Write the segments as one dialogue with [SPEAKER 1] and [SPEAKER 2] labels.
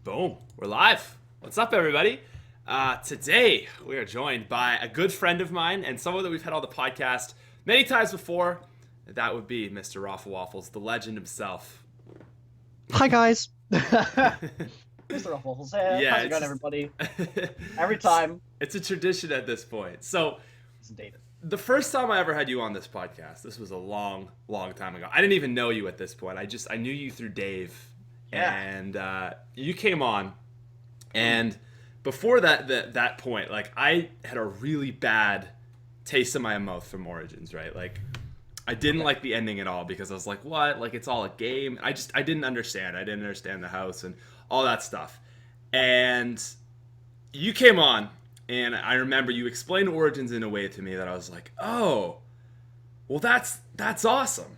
[SPEAKER 1] Boom, we're live. What's up, everybody? Today, we are joined by a good friend of mine and someone that we've had on the podcast many times before. That would be MrRoflWaffles, the legend himself.
[SPEAKER 2] Hi, guys. MrRoflWaffles here.
[SPEAKER 1] Yeah,
[SPEAKER 2] how's it going, everybody? Every time.
[SPEAKER 1] It's a tradition at this point. So,
[SPEAKER 2] Indeed.
[SPEAKER 1] the first time I ever had you on this podcast, this was a long time ago. I didn't even know you at this point. I knew you through Dave.
[SPEAKER 2] Yeah.
[SPEAKER 1] And you came on, and before that point, like, I had a really bad taste in my mouth from Origins, right? Like, I didn't like the ending at all because I was like, what? Like, it's all a game. I didn't understand. I didn't understand the house and all that stuff. And you came on, and I remember you explained Origins in a way to me that I was like, oh, well, that's awesome.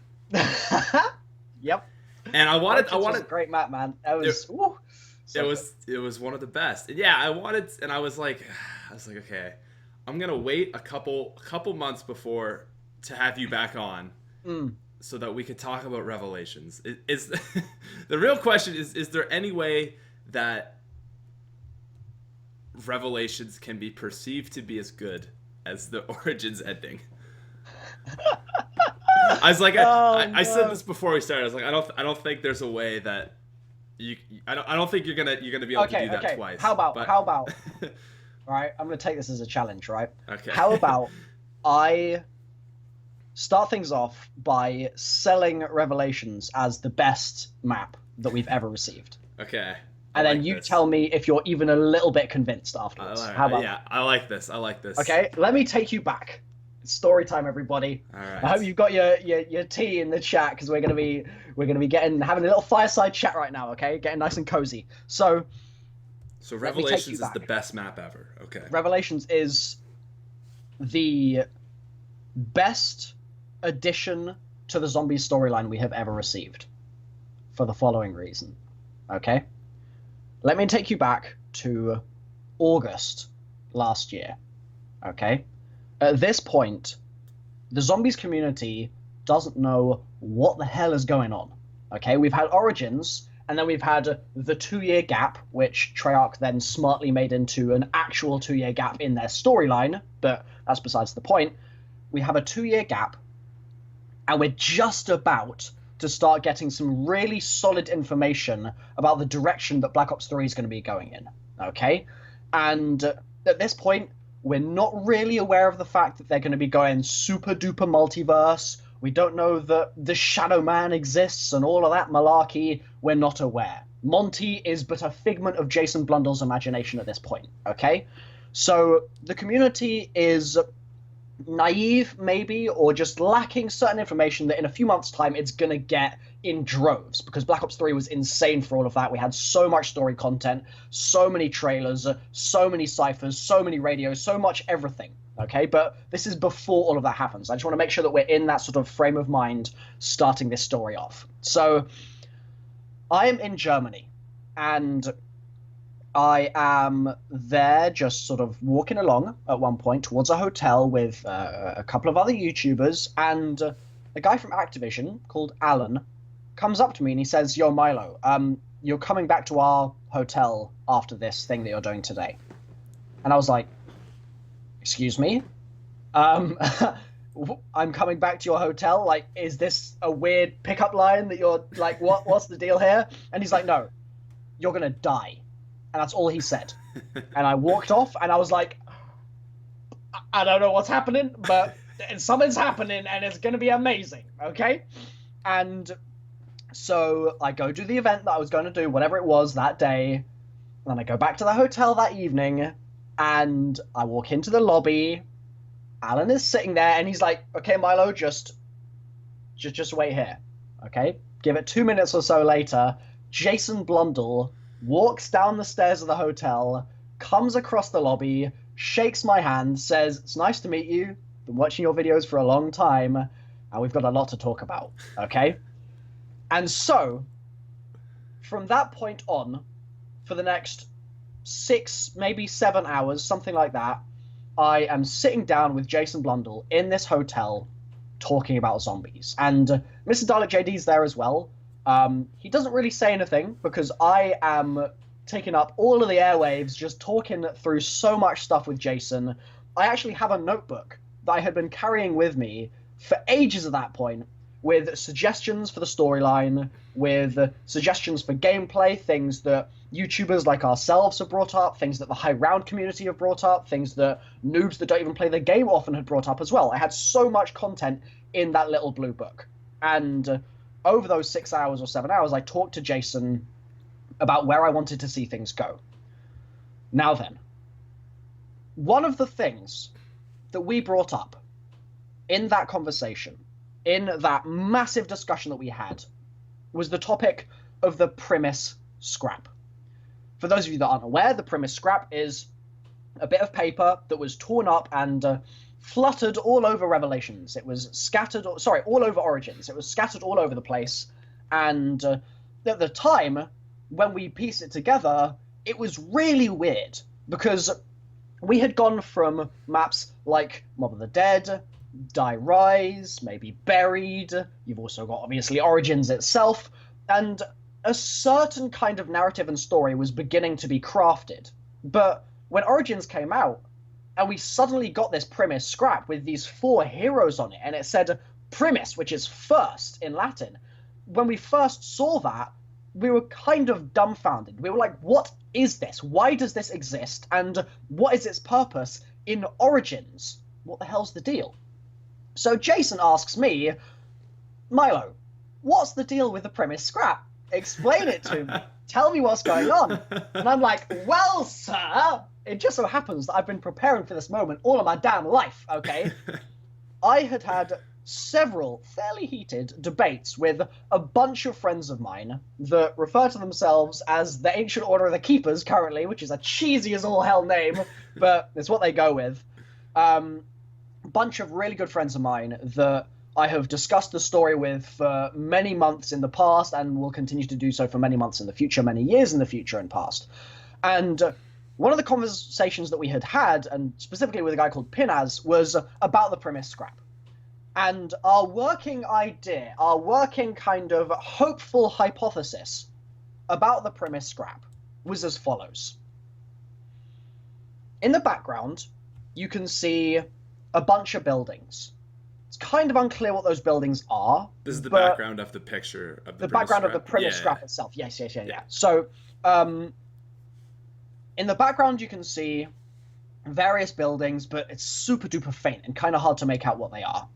[SPEAKER 2] Yep.
[SPEAKER 1] And I wanted
[SPEAKER 2] a great map, man. It was
[SPEAKER 1] it was one of the best. And yeah, I was like, okay, I'm gonna wait a couple months before to have you back on, so that we could talk about Revelations. Is the real question is there any way that Revelations can be perceived to be as good as the Origins ending? I was like, I said this before we started. I was like, I don't think there's a way that I don't think you're gonna be able to do that twice.
[SPEAKER 2] How about all right, I'm gonna take this as a challenge, right?
[SPEAKER 1] Okay.
[SPEAKER 2] How about I start things off by selling Revelations as the best map that we've ever received.
[SPEAKER 1] Okay.
[SPEAKER 2] And then you tell me if you're even a little bit convinced afterwards. How about
[SPEAKER 1] that? I like this.
[SPEAKER 2] Okay, let me take you back. Story time, everybody.
[SPEAKER 1] All right.
[SPEAKER 2] I hope you've got your tea in the chat, because we're gonna be having a little fireside chat right now. Okay, getting nice and cozy. So
[SPEAKER 1] Revelations is the best map ever. Okay.
[SPEAKER 2] Revelations is the best addition to the zombie storyline we have ever received, for the following reason. Okay, let me take you back to August last year. Okay. At this point, the zombies community doesn't know what the hell is going on. Okay, we've had Origins, and then we've had the 2-year gap, which Treyarch then smartly made into an actual 2-year gap in their storyline, but that's besides the point. We have a 2-year gap, and we're just about to start getting some really solid information about the direction that Black Ops 3 is going to be going in. Okay, and at this point, we're not really aware of the fact that they're going to be going super duper multiverse. We don't know that the Shadow Man exists and all of that malarkey. We're not aware. Monty is but a figment of Jason Blundell's imagination at this point, okay? So the community is naive, maybe, or just lacking certain information that in a few months' time it's going to get in droves, because Black Ops 3 was insane for all of that. We had so much story content, so many trailers, so many ciphers, so many radios, so much everything, okay? But this is before all of that happens. I just want to make sure that we're in that sort of frame of mind starting this story off. So I am in Germany, and I am there just sort of walking along at one point towards a hotel with a couple of other YouTubers, and a guy from Activision called Alan comes up to me and he says, "Yo, Milo, you're coming back to our hotel after this thing that you're doing today." And I was like, "Excuse me? I'm coming back to your hotel? Like, is this a weird pickup line that you're like, what's the deal here?" And he's like, "No, you're gonna die." And that's all he said. And I walked off, and I was like, I don't know what's happening, but something's happening, and it's going to be amazing, okay? And so I go do the event that I was going to do, whatever it was that day, and then I go back to the hotel that evening, and I walk into the lobby. Alan is sitting there, and he's like, "Okay, Milo, just wait here, okay?" Give it 2 minutes or so later, Jason Blundell walks down the stairs of the hotel, comes across the lobby, shakes my hand, says, "It's nice to meet you. Been watching your videos for a long time, and we've got a lot to talk about, okay?" And so, from that point on, for the next 6, maybe 7 hours, something like that, I am sitting down with Jason Blundell in this hotel talking about zombies. And Mr. Dalek JD's there as well. He doesn't really say anything because I am taking up all of the airwaves, just talking through so much stuff with Jason. I actually have a notebook that I had been carrying with me for ages at that point, with suggestions for the storyline, with suggestions for gameplay, things that YouTubers like ourselves have brought up, things that the high round community have brought up, things that noobs that don't even play the game often had brought up as well. I had so much content in that little blue book. And over those 6 hours or 7 hours, I talked to Jason about where I wanted to see things go. Now then, one of the things that we brought up in that conversation, in that massive discussion that we had, was the topic of the primis scrap. For those of you that aren't aware, the primis scrap is a bit of paper that was torn up and fluttered all over Revelations. It was scattered, all over Origins. It was scattered all over the place. And at the time, when we pieced it together, it was really weird, because we had gone from maps like Mob of the Dead, Die Rise, maybe Buried, you've also got obviously Origins itself, and a certain kind of narrative and story was beginning to be crafted. But when Origins came out, and we suddenly got this primis scrap with these 4 heroes on it, and it said primis, which is first in Latin. When we first saw that, we were kind of dumbfounded. We were like, what is this? Why does this exist? And what is its purpose in Origins? What the hell's the deal? So Jason asks me, Milo, what's the deal with the primis scrap? Explain it to me. Tell me what's going on. And I'm like, well, sir, it just so happens that I've been preparing for this moment all of my damn life, okay? I had several fairly heated debates with a bunch of friends of mine that refer to themselves as the Ancient Order of the Keepers currently, which is a cheesy as all hell name, but it's what they go with. Bunch of really good friends of mine that I have discussed the story with for many months in the past and will continue to do so for many months in the future, many years in the future and past. And one of the conversations that we had, and specifically with a guy called Pinaz, was about the primis scrap. And our working idea, our working kind of hopeful hypothesis about the primis scrap was as follows. In the background, you can see a bunch of buildings. It's kind of unclear what those buildings are.
[SPEAKER 1] This is the background of the picture of the
[SPEAKER 2] background scrap. Of the primis scrap itself. Yes. So, in the background, you can see various buildings, but it's super duper faint and kind of hard to make out what they are.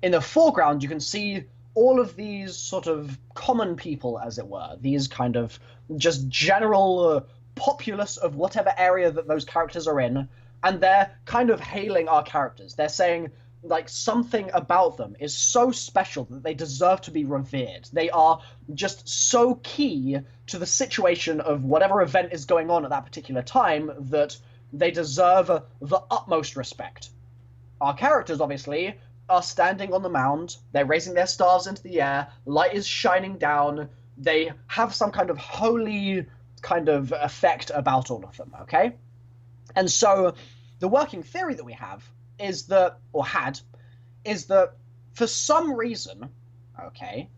[SPEAKER 2] In the foreground, you can see all of these sort of common people, as it were, these kind of just general populace of whatever area that those characters are in, and they're kind of hailing our characters. They're saying, like, something about them is so special that they deserve to be revered. They are just so key to the situation of whatever event is going on at that particular time that they deserve the utmost respect. Our characters, obviously, are standing on the mound. They're raising their staves into the air. Light is shining down. They have some kind of holy kind of effect about all of them, okay? And so the working theory that we have is that, or had, is that for some reason, okay,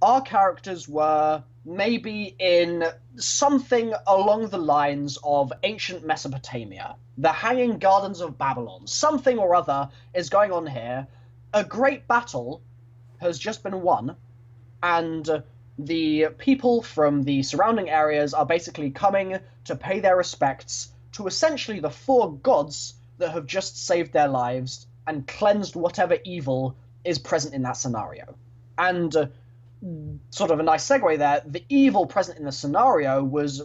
[SPEAKER 2] our characters were maybe in something along the lines of ancient Mesopotamia, the Hanging Gardens of Babylon. Something or other is going on here. A great battle has just been won, and the people from the surrounding areas are basically coming to pay their respects to essentially the 4 gods that have just saved their lives and cleansed whatever evil is present in that scenario. And sort of a nice segue there, the evil present in the scenario was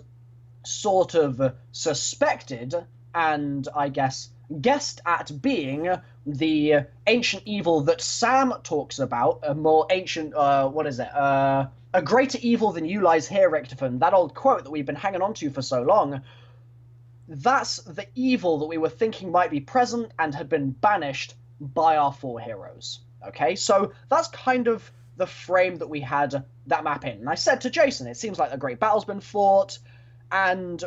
[SPEAKER 2] sort of suspected and, I guess, guessed at being the ancient evil that Sam talks about, a more ancient, a greater evil than you lies here, Richtofen, that old quote that we've been hanging on to for so long. That's the evil that we were thinking might be present and had been banished by our 4 heroes. Okay, so that's kind of the frame that we had that map in. And I said to Jason, it seems like a great battle's been fought, and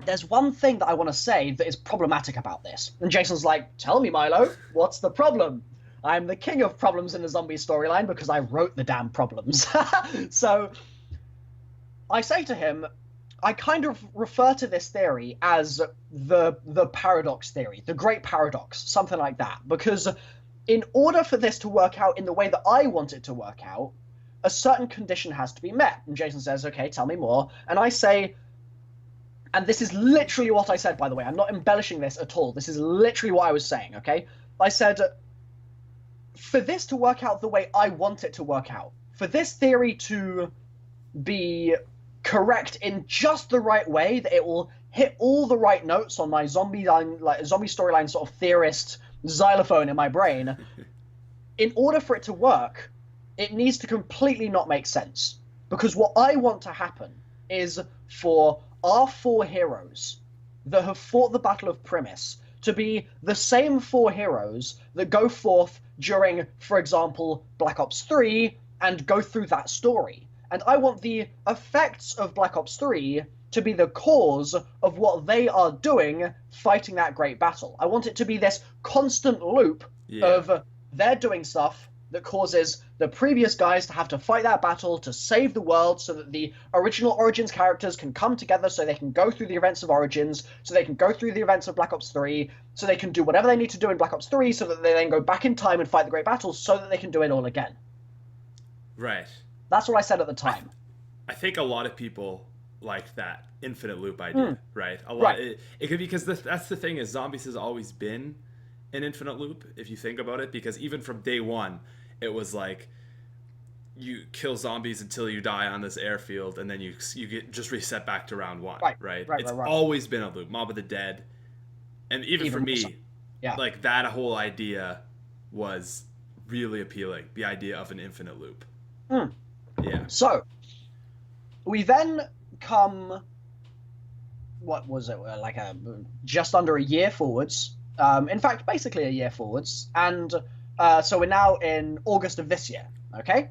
[SPEAKER 2] there's one thing that I want to say that is problematic about this. And Jason's like, tell me, Milo, what's the problem? I'm the king of problems in the zombie storyline because I wrote the damn problems. So I say to him, I kind of refer to this theory as the paradox theory, the great paradox, something like that. Because in order for this to work out in the way that I want it to work out, a certain condition has to be met. And Jason says, okay, tell me more. And I say, and this is literally what I said, by the way. I'm not embellishing this at all. This is literally what I was saying, okay? I said, for this to work out the way I want it to work out, for this theory to be correct in just the right way, that it will hit all the right notes on my zombie storyline sort of theorist xylophone in my brain, in order for it to work, it needs to completely not make sense. Because what I want to happen is for our 4 heroes that have fought the Battle of Primis to be the same 4 heroes that go forth during, for example, Black Ops 3 and go through that story. And I want the effects of Black Ops 3 to be the cause of what they are doing fighting that great battle. I want it to be this constant loop of they're doing stuff that causes the previous guys to have to fight that battle to save the world so that the original Origins characters can come together, so they can go through the events of Origins, so they can go through the events of Black Ops 3, so they can do whatever they need to do in Black Ops 3 so that they then go back in time and fight the great battle so that they can do it all again.
[SPEAKER 1] Right.
[SPEAKER 2] That's what I said at the time.
[SPEAKER 1] I think a lot of people like that infinite loop idea, right? A lot. Right. It could be because that's the thing is Zombies has always been an infinite loop, if you think about it, because even from day one, it was like you kill zombies until you die on this airfield, and then you get just reset back to round 1, right? It's always been a loop. Mob of the Dead, and even for me, like that whole idea was really appealing. The idea of an infinite loop. Yeah.
[SPEAKER 2] So we then come, what was it, like just under a year forwards. In fact, basically a year forwards. And so we're now in August of this year, okay?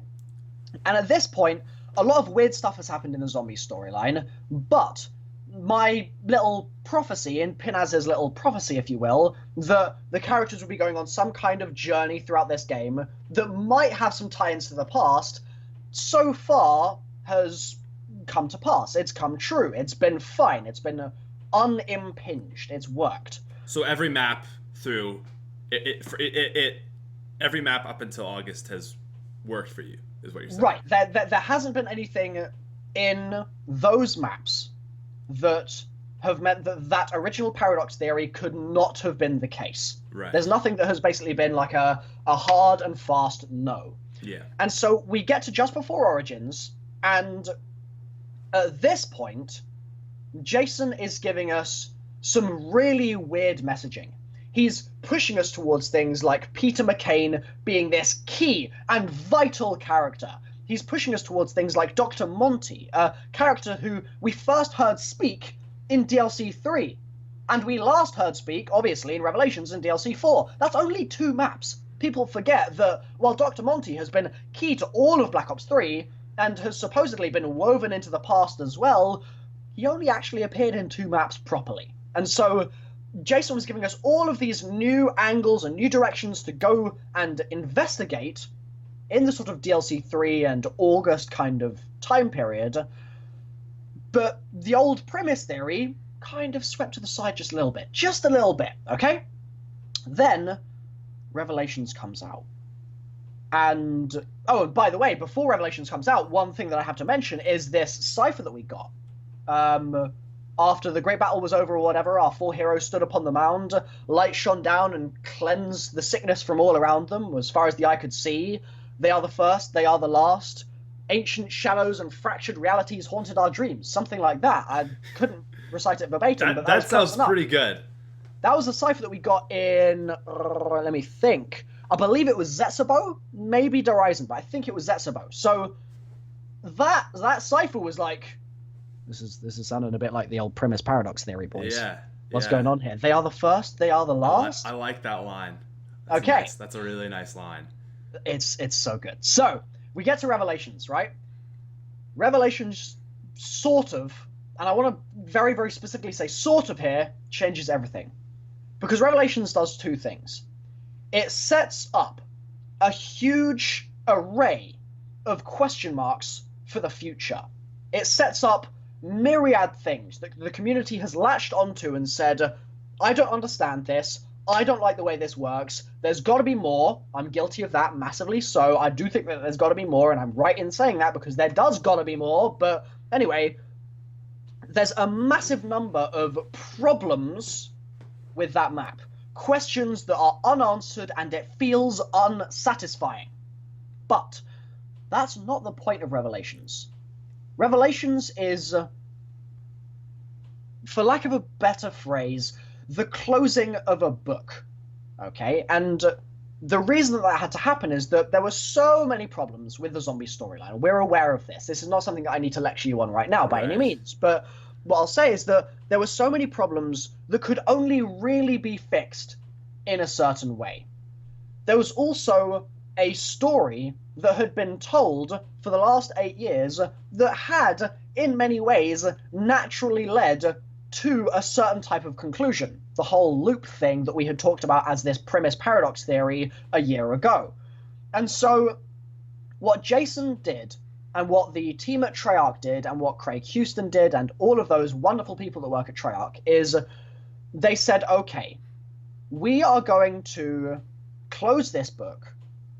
[SPEAKER 2] And at this point, a lot of weird stuff has happened in the zombie storyline, but my little prophecy, in Pinaz's little prophecy, if you will, that the characters will be going on some kind of journey throughout this game that might have some tie-ins to the past, so far has come to pass. It's come true. It's been fine. It's been unimpinged. It's worked.
[SPEAKER 1] So every map through every map up until August has worked for you, is what you're saying.
[SPEAKER 2] Right. There hasn't been anything in those maps that have meant that original paradox theory could not have been the case.
[SPEAKER 1] Right.
[SPEAKER 2] There's nothing that has basically been like a hard and fast no.
[SPEAKER 1] Yeah.
[SPEAKER 2] And so we get to just before Origins, and at this point, Jason is giving us some really weird messaging. He's pushing us towards things like Peter McCain being this key and vital character. He's pushing us towards things like Dr. Monty, a character who we first heard speak in DLC 3. And we last heard speak, obviously, in Revelations in DLC 4. That's only 2 maps. People forget that while Dr. Monty has been key to all of Black Ops 3, and has supposedly been woven into the past as well, he only actually appeared in 2 maps properly. And so Jason was giving us all of these new angles and new directions to go and investigate in the sort of DLC 3 and August kind of time period. But the old premise theory kind of swept to the side just a little bit. Just a little bit, okay? Then Revelations comes out. And, oh, and by the way, before Revelations comes out, one thing that I have to mention is this cipher that we got. After the great battle was over or whatever, our 4 heroes stood upon the mound, light shone down and cleansed the sickness from all around them, as far as the eye could see. They are the first, they are the last. Ancient shadows and fractured realities haunted our dreams. Something like that. I couldn't recite it verbatim, but
[SPEAKER 1] that sounds pretty good.
[SPEAKER 2] That was the cipher that we got in, let me think. I believe it was Zetsubou, maybe Horizon, but I think it was Zetsubou. So that cipher was like, this is sounding a bit like the old premise paradox theory, boys.
[SPEAKER 1] Yeah.
[SPEAKER 2] What's going on here? They are the first, they are the last.
[SPEAKER 1] I like that line.
[SPEAKER 2] Okay.
[SPEAKER 1] That's a really nice line.
[SPEAKER 2] It's so good. So we get to Revelations, right? Revelations sort of, and I want to very, very specifically say sort of here, changes everything. Because Revelations does 2 things. It sets up a huge array of question marks for the future. It sets up myriad things that the community has latched onto and said, I don't understand this. I don't like the way this works. There's got to be more. I'm guilty of that massively. So I do think that there's got to be more. And I'm right in saying that because there does got to be more. But anyway, there's a massive number of problems with that map. Questions that are unanswered and it feels unsatisfying. But that's not the point of Revelations. Revelations is, for lack of a better phrase, the closing of a book, okay? And the reason that had to happen is that there were so many problems with the zombie storyline. We're aware of this. This is not something that I need to lecture you on right now by any means. But what I'll say is that there were so many problems that could only really be fixed in a certain way. There was also a story that had been told for the last 8 years that had, in many ways, naturally led to a certain type of conclusion. The whole loop thing that we had talked about as this primis paradox theory a year ago. And so what Jason did, and what the team at Treyarch did, and what Craig Houston did, and all of those wonderful people that work at Treyarch, is they said, okay, we are going to close this book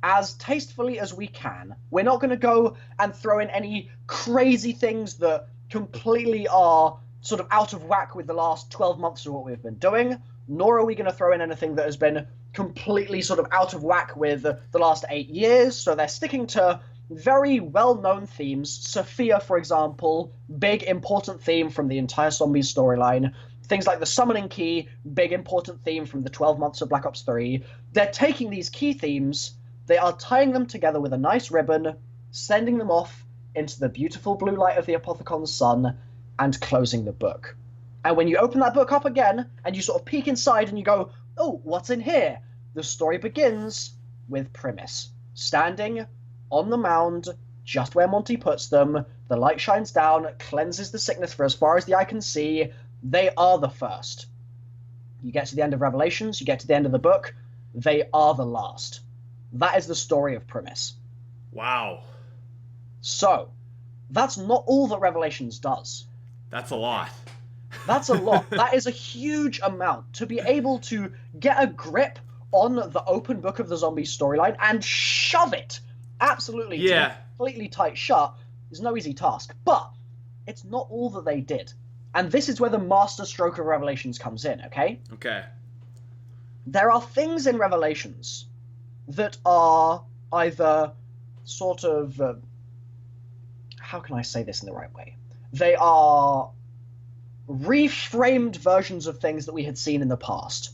[SPEAKER 2] as tastefully as we can. We're not going to go and throw in any crazy things that completely are sort of out of whack with the last 12 months of what we've been doing, nor are we going to throw in anything that has been completely sort of out of whack with the last 8 years. So they're sticking to very well-known themes. Sophia, for example, big important theme from the entire Zombies storyline. Things like the summoning key, big important theme from the 12 months of Black Ops 3. They're taking these key themes, they are tying them together with a nice ribbon, sending them off into the beautiful blue light of the Apothecon's sun, and closing the book. And when you open that book up again, and you sort of peek inside and you go, oh, what's in here? The story begins with Primis, standing on the mound, just where Monty puts them. The light shines down, cleanses the sickness for as far as the eye can see. They are the first. You get to the end of Revelations, you get to the end of the book, they are the last. That is the story of Primis.
[SPEAKER 1] Wow.
[SPEAKER 2] So, that's not all that Revelations does.
[SPEAKER 1] That's a lot.
[SPEAKER 2] That's a lot. That is a huge amount. To be able to get a grip on the open book of the zombie storyline and shove it absolutely completely tight shut is no easy task. But it's not all that they did. And this is where the master stroke of Revelations comes in, okay?
[SPEAKER 1] Okay.
[SPEAKER 2] There are things in Revelations that are either sort of... how can I say this in the right way? They are reframed versions of things that we had seen in the past.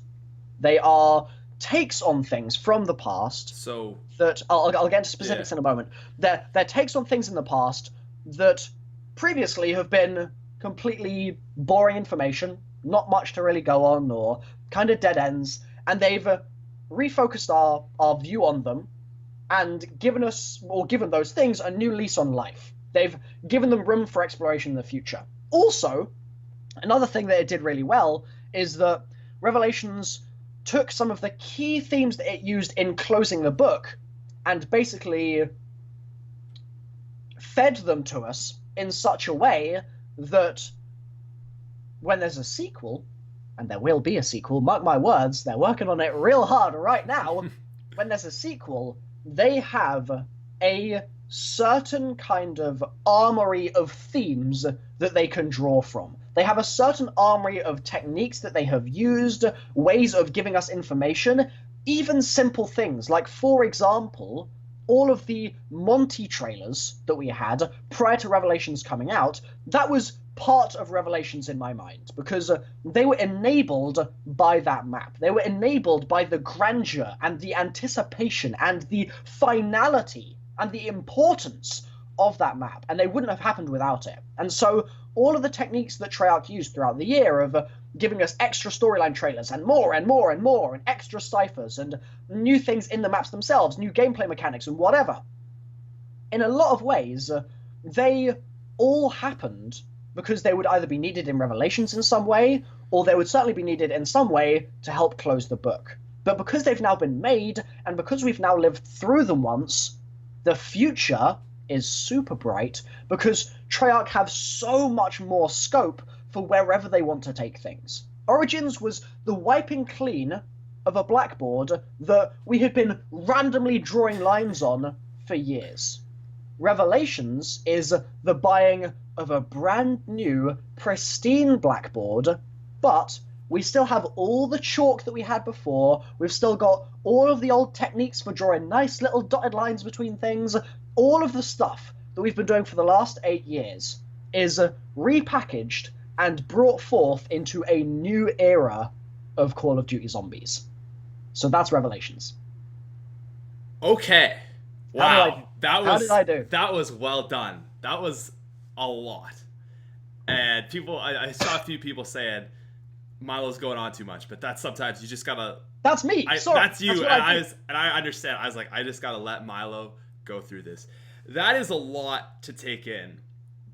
[SPEAKER 2] They are takes on things from the past.
[SPEAKER 1] So
[SPEAKER 2] that I'll get into specifics in a moment. They're takes on things in the past that previously have been completely boring information, not much to really go on, or kind of dead ends, and they've refocused our view on them and given us, or given those things, a new lease on life. They've given them room for exploration in the future. Also, another thing that it did really well is that Revelations took some of the key themes that it used in closing the book and basically fed them to us in such a way that when there's a sequel, and there will be a sequel, mark my words, they're working on it real hard right now, when there's a sequel, they have a certain kind of armory of themes that they can draw from. They have a certain armory of techniques that they have used, ways of giving us information, even simple things. Like, for example, all of the Monty trailers that we had prior to Revelations coming out, that was part of Revelations in my mind, because they were enabled by that map. They were enabled by the grandeur and the anticipation and the finality and the importance of that map, and they wouldn't have happened without it. And so all of the techniques that Treyarch used throughout the year of giving us extra storyline trailers and more and more and more, and extra ciphers and new things in the maps themselves, new gameplay mechanics and whatever, in a lot of ways, they all happened because they would either be needed in Revelations in some way, or they would certainly be needed in some way to help close the book. But because they've now been made, and because we've now lived through them once, the future is super bright because Treyarch have so much more scope for wherever they want to take things. Origins was the wiping clean of a blackboard that we had been randomly drawing lines on for years. Revelations is the buying of a brand new, pristine blackboard, but we still have all the chalk that we had before. We've still got all of the old techniques for drawing nice little dotted lines between things. All of the stuff that we've been doing for the last 8 years is repackaged and brought forth into a new era of Call of Duty Zombies. So that's Revelations.
[SPEAKER 1] Okay. Wow.
[SPEAKER 2] How did I do?
[SPEAKER 1] That was well done. That was a lot. And people, I saw a few people saying Milo's going on too much, but that's sometimes you just gotta.
[SPEAKER 2] That's me. Sorry.
[SPEAKER 1] That's you. And I understand. I was like, I just gotta let Milo go through this. That is a lot to take in,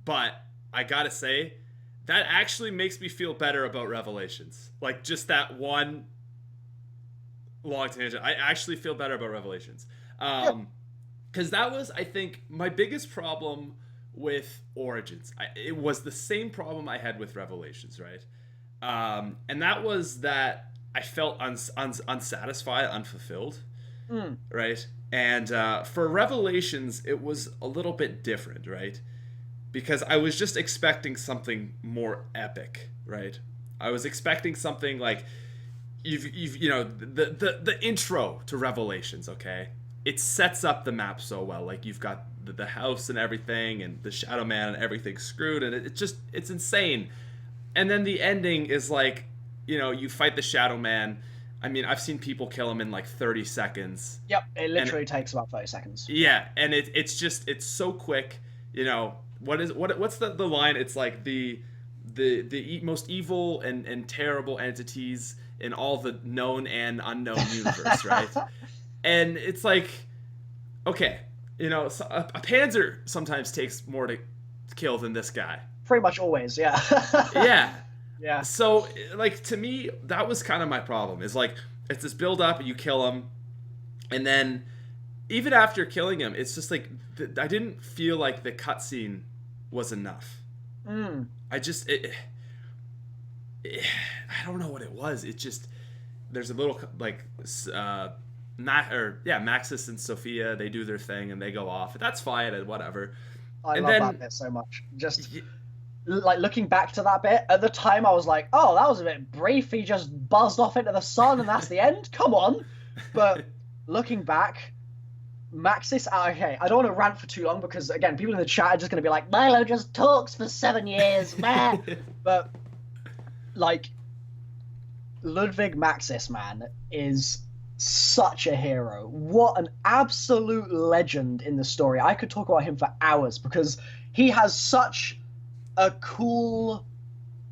[SPEAKER 1] but I gotta say, that actually makes me feel better about Revelations. Like just that one long tangent. I actually feel better about Revelations. Because that was, I think, my biggest problem with Origins. It was the same problem I had with Revelations, right? And that was that I felt unsatisfied, unfulfilled, right? And for Revelations, it was a little bit different, right? Because I was just expecting something more epic, right? I was expecting something like you know, the intro to Revelations, okay? It sets up the map so well. Like you've got the house and everything, and the Shadow Man and everything's screwed, and it's insane. And then the ending is like, you know, you fight the Shadow Man. I mean, I've seen people kill him in like 30 seconds.
[SPEAKER 2] Yep, it literally takes about 30 seconds.
[SPEAKER 1] Yeah, and it's so quick. You know, what's the line? It's like the most evil and terrible entities in all the known and unknown universe, right? And it's like, okay, you know, a Panzer sometimes takes more to kill than this guy.
[SPEAKER 2] Pretty much always, yeah.
[SPEAKER 1] Yeah.
[SPEAKER 2] Yeah.
[SPEAKER 1] So, like, to me, that was kind of my problem. Is like, it's this build up, and you kill him, and then even after killing him, it's just like I didn't feel like the cutscene was enough. I just I don't know what it was. It just there's a little like Maxis and Sophia, they do their thing and they go off. That's fine and whatever.
[SPEAKER 2] I love that bit so much. Just like looking back to that bit, at the time I was like, oh, that was a bit brief. He just buzzed off into the sun and that's the end. Come on. But looking back, Maxis, okay, I don't want to rant for too long because, again, people in the chat are just going to be like, Milo just talks for 7 years, man. But, like, Ludwig Maxis, man, is such a hero. What an absolute legend in the story. I could talk about him for hours because he has such a cool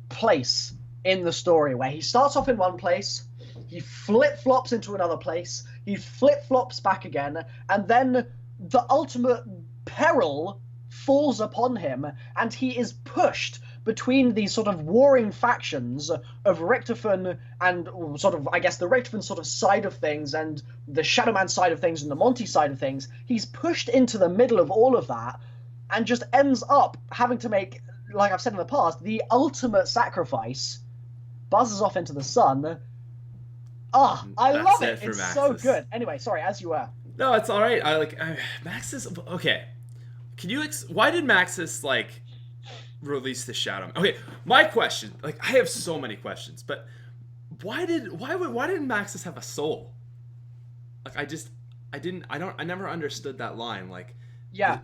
[SPEAKER 2] place in the story where he starts off in one place, he flip-flops into another place, he flip-flops back again, and then the ultimate peril falls upon him, and he is pushed between these sort of warring factions of Richtofen and sort of, I guess, the Richtofen sort of side of things and the Shadowman side of things and the Monty side of things. He's pushed into the middle of all of that and just ends up having to make, like I've said in the past, the ultimate sacrifice, buzzes off into the sun. I love it. It's
[SPEAKER 1] Maxis.
[SPEAKER 2] So good. Anyway, sorry, as you were.
[SPEAKER 1] No, it's all right. Maxis. Okay, can you? Why did Maxis like release the Shadow? Okay, my question. Like, I have so many questions, but why didn't Maxis have a soul? Like, I never understood that line. Like,
[SPEAKER 2] yeah,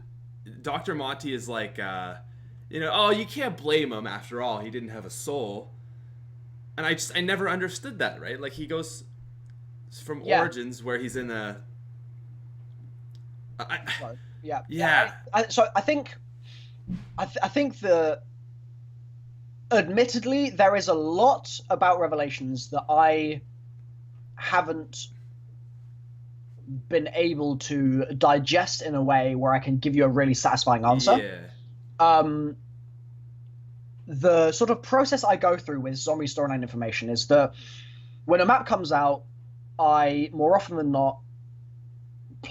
[SPEAKER 1] Dr. Monty is like, you know, oh, you can't blame him. After all, he didn't have a soul. And I never understood that, right? Like, he goes from Origins where he's in a...
[SPEAKER 2] So I think admittedly, there is a lot about Revelations that I haven't been able to digest in a way where I can give you a really satisfying answer. Yeah. The sort of process I go through with zombie storyline information is that when a map comes out, I more often than not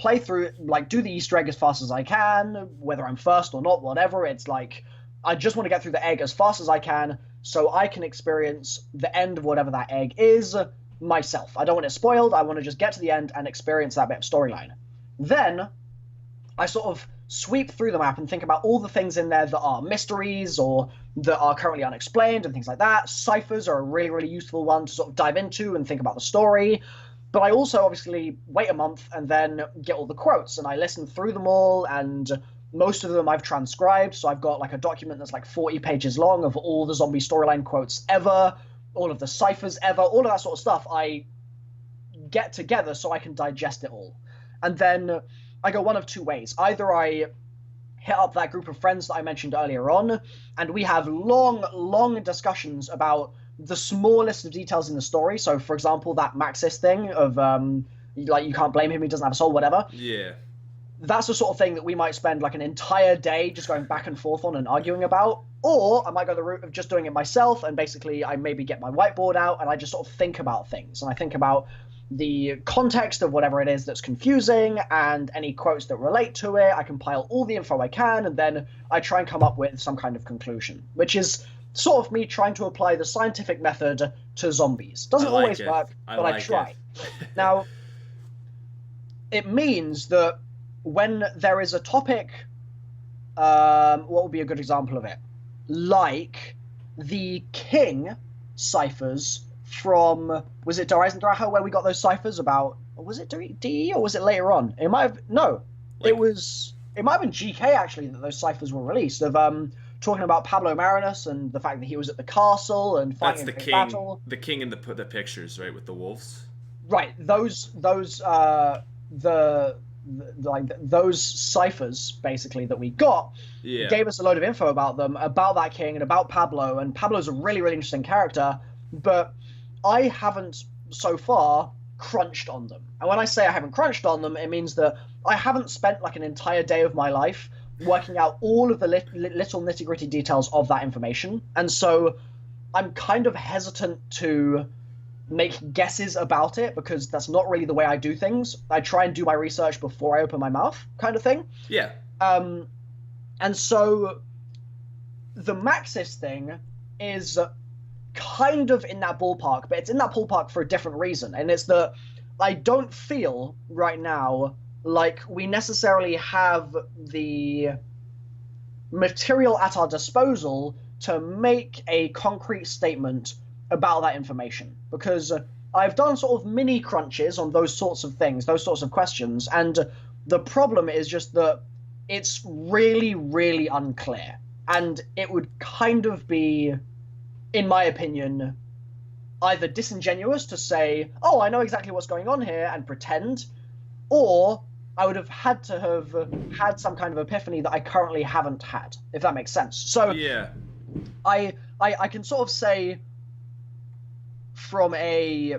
[SPEAKER 2] play through, like, do the Easter egg as fast as I can, whether I'm first or not, whatever. It's like, I just want to get through the egg as fast as I can so I can experience the end of whatever that egg is myself. I don't want it spoiled. I want to just get to the end and experience that bit of storyline. Then I sort of sweep through the map and think about all the things in there that are mysteries or that are currently unexplained and things like that. Ciphers are a really, really useful one to sort of dive into and think about the story. But I also obviously wait a month and then get all the quotes, and I listen through them all, and most of them I've transcribed. So I've got like a document that's like 40 pages long of all the zombie storyline quotes ever, all of the ciphers ever, all of that sort of stuff I get together so I can digest it all. And then I go one of two ways. Either I hit up that group of friends that I mentioned earlier on, and we have long, long discussions about the smallest of details in the story. So, for example, that Maxis thing of, like, you can't blame him, he doesn't have a soul, whatever.
[SPEAKER 1] Yeah.
[SPEAKER 2] That's the sort of thing that we might spend, like, an entire day just going back and forth on and arguing about. Or I might go the route of just doing it myself, and basically I maybe get my whiteboard out and I just sort of think about things. And I think about the context of whatever it is that's confusing and any quotes that relate to it. I compile all the info I can, and then I try and come up with some kind of conclusion, which is sort of me trying to apply the scientific method to zombies. Doesn't always work, but I try. Now, it means that when there is a topic, what would be a good example of it? Like the King ciphers from, was it Der Eisendrache where we got those ciphers about, was it DE or was it later on? It might have, no, it might have been GK actually that those ciphers were released, of talking about Pablo Marinus and the fact that he was at the castle and fighting
[SPEAKER 1] That's the
[SPEAKER 2] a
[SPEAKER 1] king,
[SPEAKER 2] battle.
[SPEAKER 1] the king in the pictures, right, with the wolves.
[SPEAKER 2] Right, those ciphers basically that we got gave us a load of info about them, about that king and about Pablo. And Pablo's a really, really interesting character, but I haven't so far crunched on them. And when I say I haven't crunched on them, it means that I haven't spent like an entire day of my life working out all of the little nitty-gritty details of that information. And so I'm kind of hesitant to make guesses about it because that's not really the way I do things. I try and do my research before I open my mouth, kind of thing.
[SPEAKER 1] Yeah.
[SPEAKER 2] And so the Maxis thing is kind of in that ballpark, but it's in that ballpark for a different reason. And it's that I don't feel right now like we necessarily have the material at our disposal to make a concrete statement about that information, because I've done sort of mini crunches on those sorts of things, those sorts of questions, and the problem is just that it's really, really unclear, and it would kind of be, in my opinion, either disingenuous to say, oh, I know exactly what's going on here and pretend, or I would have had to have had some kind of epiphany that I currently haven't had, if that makes sense. So
[SPEAKER 1] yeah,
[SPEAKER 2] I can sort of say from a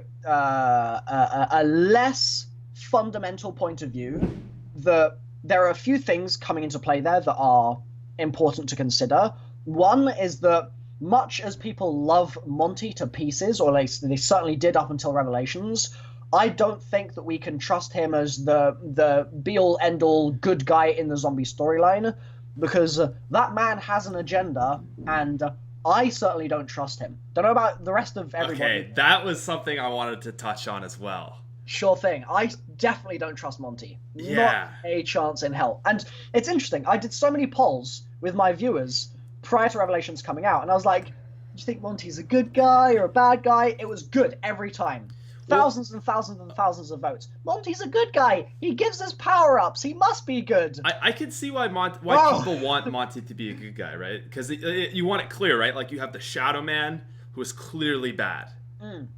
[SPEAKER 2] less fundamental point of view that there are a few things coming into play there that are important to consider. One is that much as people love Monty to pieces, or they certainly did up until Revelations, I don't think that we can trust him as the be-all, end-all good guy in the zombie storyline, because that man has an agenda, and I certainly don't trust him. Don't know about the rest of everybody.
[SPEAKER 1] Okay, that was something I wanted to touch on as well.
[SPEAKER 2] Sure thing. I definitely don't trust Monty.
[SPEAKER 1] Yeah.
[SPEAKER 2] Not a chance in hell. And it's interesting. I did so many polls with my viewers prior to Revelations coming out, and I was like, do you think Monty's a good guy or a bad guy? It was good every time. Thousands and thousands and thousands of votes. Monty's a good guy. He gives us power-ups. He must be good.
[SPEAKER 1] I can see why people want Monty to be a good guy, right? Because you want it clear, right? Like, you have the Shadow Man, who is clearly bad.
[SPEAKER 2] Mm.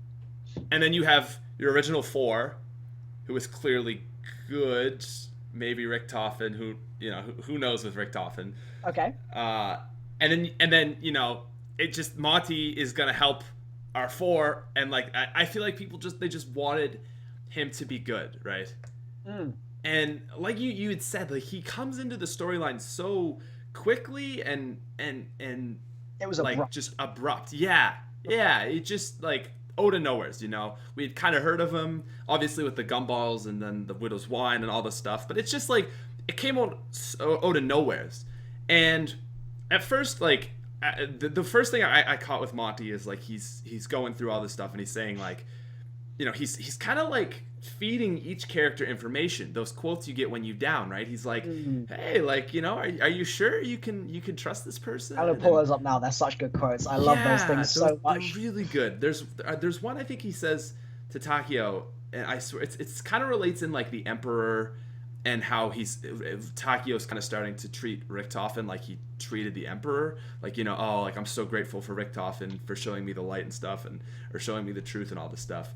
[SPEAKER 1] And then you have your original four, who is clearly good. Maybe Richtofen, who knows with Richtofen.
[SPEAKER 2] Okay.
[SPEAKER 1] And then it just, Monty is gonna help our four, and like I feel like people just wanted him to be good, right?
[SPEAKER 2] Mm.
[SPEAKER 1] And like you had said, like, he comes into the storyline so quickly and
[SPEAKER 2] it was
[SPEAKER 1] like
[SPEAKER 2] abrupt.
[SPEAKER 1] just abrupt. Yeah. It just, like, out of nowheres, you know. We'd kind of heard of him, obviously with the gumballs and then the Widow's Wine and all this stuff, but it's just like, it came out of nowheres. And at first, like, the first thing I caught with Monty is, like, he's going through all this stuff and he's saying, like, you know, he's kind of like feeding each character information, those quotes you get when you down, right? He's like, hey, like, you know, are you sure you can trust this person?
[SPEAKER 2] I'm gonna pull those up now. They're such good quotes. I love those things so much.
[SPEAKER 1] They're really good. There's one I think he says to Takeo, and I swear it's kind of relates in, like, the Emperor and how Takeo's kind of starting to treat Richtofen like he treated the Emperor, like, you know, oh, like, I'm so grateful for Richtofen for showing me the light and stuff, or showing me the truth and all this stuff.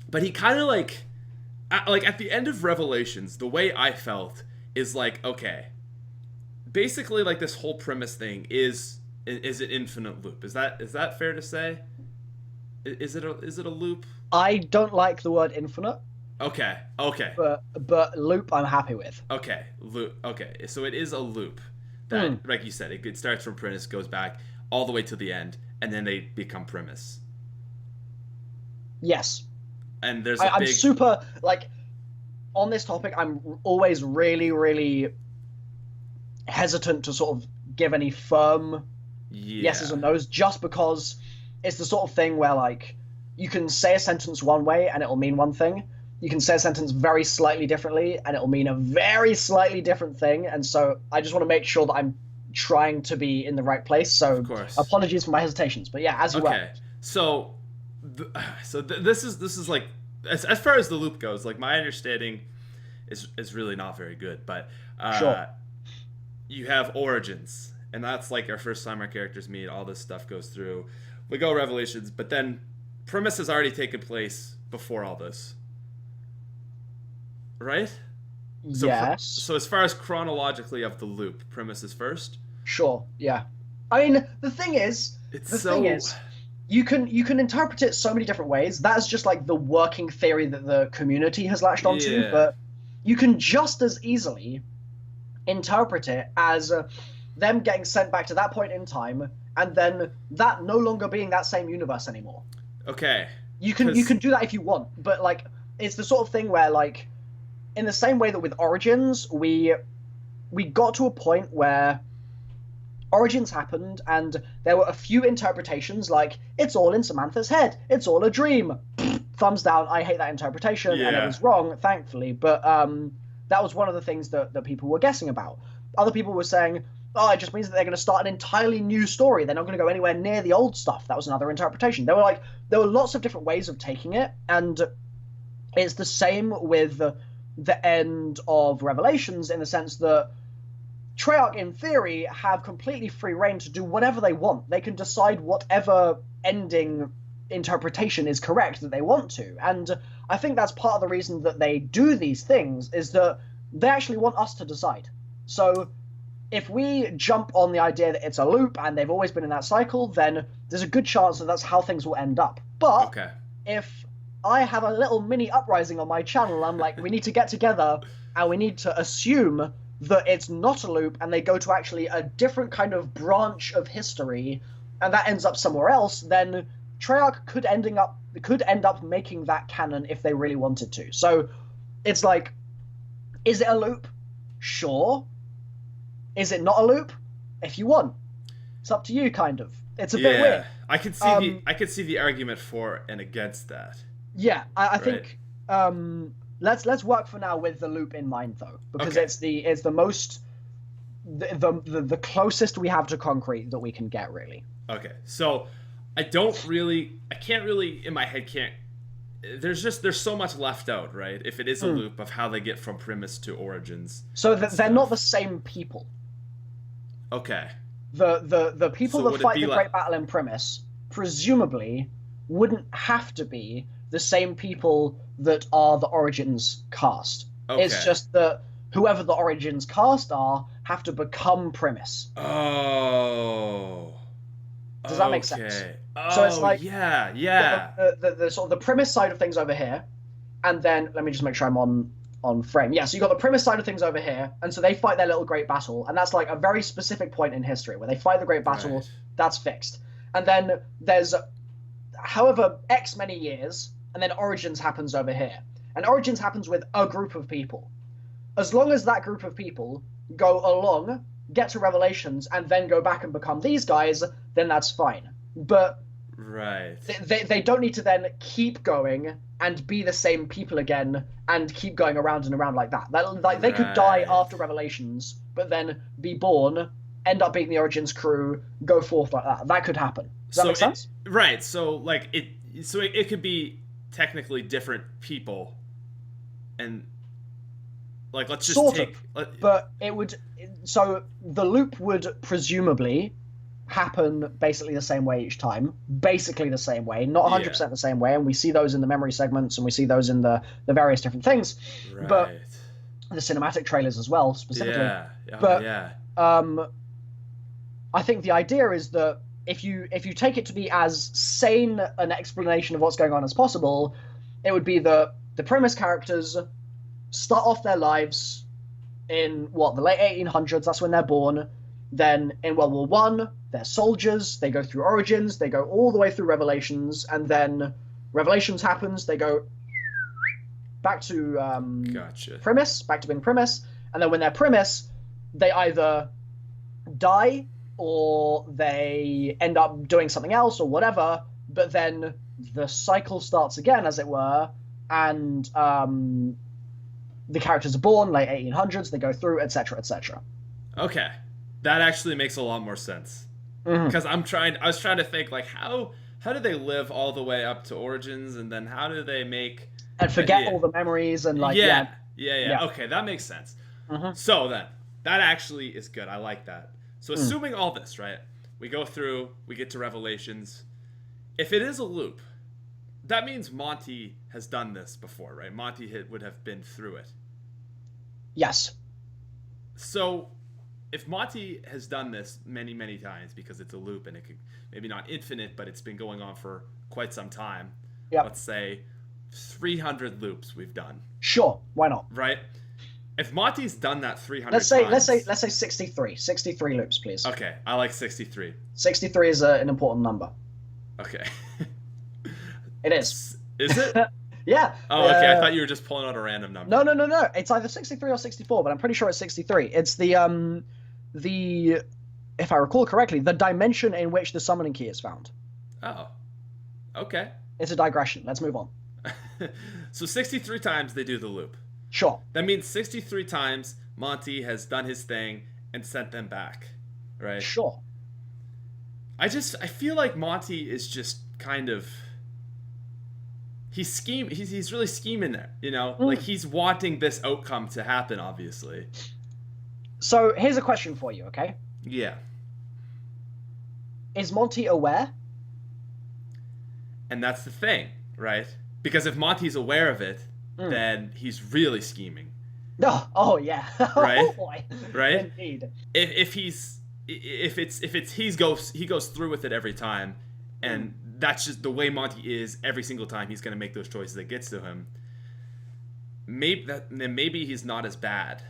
[SPEAKER 1] But he kind of like at the end of Revelations, the way I felt is like, okay, basically, like, this whole premise thing is an infinite loop. Is that fair to say? Is it a loop?
[SPEAKER 2] I don't like the word infinite.
[SPEAKER 1] Okay.
[SPEAKER 2] But loop, I'm happy with.
[SPEAKER 1] Okay, loop. Okay, so it is a loop that, like you said, it starts from premise, goes back all the way to the end, and then they become premise.
[SPEAKER 2] Yes.
[SPEAKER 1] And there's
[SPEAKER 2] I'm super, like, on this topic, I'm always really, really hesitant to sort of give any firm yeses or nos, just because it's the sort of thing where, like, you can say a sentence one way and it'll mean one thing. You can say a sentence very slightly differently and it'll mean a very slightly different thing. And so I just want to make sure that I'm trying to be in the right place. So apologies for my hesitations. But yeah, as you were.
[SPEAKER 1] So this is like, as far as the loop goes, like, my understanding is really not very good, but
[SPEAKER 2] sure.
[SPEAKER 1] You have Origins, and that's like our first time our characters meet, all this stuff goes through, we go Revelations, but then premise has already taken place before all this, right? So
[SPEAKER 2] yes.
[SPEAKER 1] So as far as chronologically of the loop, premise is first?
[SPEAKER 2] Sure, yeah. I mean, the thing is, you can interpret it so many different ways. That's just, like, the working theory that the community has latched onto, but you can just as easily interpret it as them getting sent back to that point in time, and then that no longer being that same universe anymore.
[SPEAKER 1] Okay.
[SPEAKER 2] You can do that if you want, but, like, it's the sort of thing where, like, in the same way that with Origins, we got to a point where Origins happened, and there were a few interpretations, like, it's all in Samantha's head, it's all a dream. Thumbs down, I hate that interpretation, and it was wrong, thankfully, but that was one of the things that people were guessing about. Other people were saying, oh, it just means that they're going to start an entirely new story, they're not going to go anywhere near the old stuff. That was another interpretation. There were lots of different ways of taking it, and it's the same with the end of Revelations, in the sense that Treyarch, in theory, have completely free reign to do whatever they want. They can decide whatever ending interpretation is correct that they want to. And I think that's part of the reason that they do these things, is that they actually want us to decide. So if we jump on the idea that it's a loop and they've always been in that cycle, then there's a good chance that that's how things will end up. But if I have a little mini uprising on my channel, I'm like, we need to get together and we need to assume that it's not a loop, and they go to actually a different kind of branch of history, and that ends up somewhere else, then Treyarch could end up making that canon if they really wanted to. So it's like, is it a loop? Sure. Is it not a loop? If you want. It's up to you, kind of. It's a bit weird.
[SPEAKER 1] I could see the argument for and against that.
[SPEAKER 2] Yeah, I think let's work for now with the loop in mind, though, because it's the most the closest we have to concrete that we can get, really. Okay,
[SPEAKER 1] so I can't really in my head there's so much left out, right? If it is a loop of how they get from premise to Origins.
[SPEAKER 2] So they're not the same people.
[SPEAKER 1] Okay.
[SPEAKER 2] The people that fight the Great Battle in premise presumably wouldn't have to be the same people that are the Origins cast. Okay. It's just that whoever the Origins cast are have to become premise.
[SPEAKER 1] Oh.
[SPEAKER 2] Does that make sense?
[SPEAKER 1] Oh,
[SPEAKER 2] so it's like
[SPEAKER 1] yeah.
[SPEAKER 2] The sort of the premise side of things over here, and then let me just make sure I'm on frame. Yeah, so you got the premise side of things over here, and so they fight their little great battle, and that's like a very specific point in history where they fight the great battle. Right. That's fixed, and then there's however X many years, and then Origins happens over here. And Origins happens with a group of people. As long as that group of people go along, get to Revelations, and then go back and become these guys, then that's fine. But
[SPEAKER 1] right,
[SPEAKER 2] they don't need to then keep going and be the same people again and keep going around and around like that. They could die after Revelations, but then be born, end up being the Origins crew, go forth like that. That could happen. Does that make sense?
[SPEAKER 1] Right. So like it could be technically different people, and like let's just
[SPEAKER 2] sort
[SPEAKER 1] take.
[SPEAKER 2] of, but it would. So the loop would presumably happen basically the same way each time, basically the same way, not 100% the same way, and we see those in the memory segments and we see those in the various different things, but the cinematic trailers as well specifically. I think the idea is that if you take it to be as sane an explanation of what's going on as possible, it would be the premise characters start off their lives in the late 1800s. That's when they're born. Then in World War One, they're soldiers. They go through Origins. They go all the way through Revelations, and then Revelations happens. They go back to Primis, back to being Primis, and then when they're Primis, they either die or they end up doing something else or whatever. But then the cycle starts again, as it were, and the characters are born late 1800s. They go through, etc., etc.
[SPEAKER 1] Okay. That actually makes a lot more sense. Because I was trying to think, like, how do they live all the way up to Origins, and then how do they make...
[SPEAKER 2] And forget all the memories, and like...
[SPEAKER 1] Yeah. Okay, that makes sense. So then, that actually is good. I like that. So assuming all this, right? We go through, we get to Revelations. If it is a loop, that means Monty has done this before, right? Monty would have been through it.
[SPEAKER 2] Yes.
[SPEAKER 1] So... if Monty has done this many, many times, because it's a loop and it could maybe not infinite, but it's been going on for quite some time.
[SPEAKER 2] Yep.
[SPEAKER 1] Let's say 300 loops we've done.
[SPEAKER 2] Sure, why not?
[SPEAKER 1] Right? If Monty's done that 300
[SPEAKER 2] let's say 63 loops, please.
[SPEAKER 1] Okay, I like 63.
[SPEAKER 2] 63 is an important number.
[SPEAKER 1] Okay.
[SPEAKER 2] It is.
[SPEAKER 1] Is it?
[SPEAKER 2] Yeah.
[SPEAKER 1] Oh, okay. I thought you were just pulling out a random number.
[SPEAKER 2] No. It's either 63 or 64, but I'm pretty sure it's 63. It's the if I recall correctly, the dimension in which the summoning key is found.
[SPEAKER 1] Oh. Okay.
[SPEAKER 2] It's a digression. Let's move on.
[SPEAKER 1] So 63 times they do the loop.
[SPEAKER 2] Sure.
[SPEAKER 1] That means 63 times Monty has done his thing and sent them back, right?
[SPEAKER 2] Sure.
[SPEAKER 1] I feel like Monty is just kind of... He's really scheming there, you know? Like, he's wanting this outcome to happen, obviously.
[SPEAKER 2] So, here's a question for you, okay?
[SPEAKER 1] Yeah.
[SPEAKER 2] Is Monty aware?
[SPEAKER 1] And that's the thing, right? Because if Monty's aware of it, then he's really scheming.
[SPEAKER 2] Oh yeah.
[SPEAKER 1] Right?
[SPEAKER 2] Oh boy.
[SPEAKER 1] Right?
[SPEAKER 2] Indeed.
[SPEAKER 1] If he goes through with it every time, and that's just the way Monty is every single time. He's going to make those choices that gets to him. Maybe he's not as bad.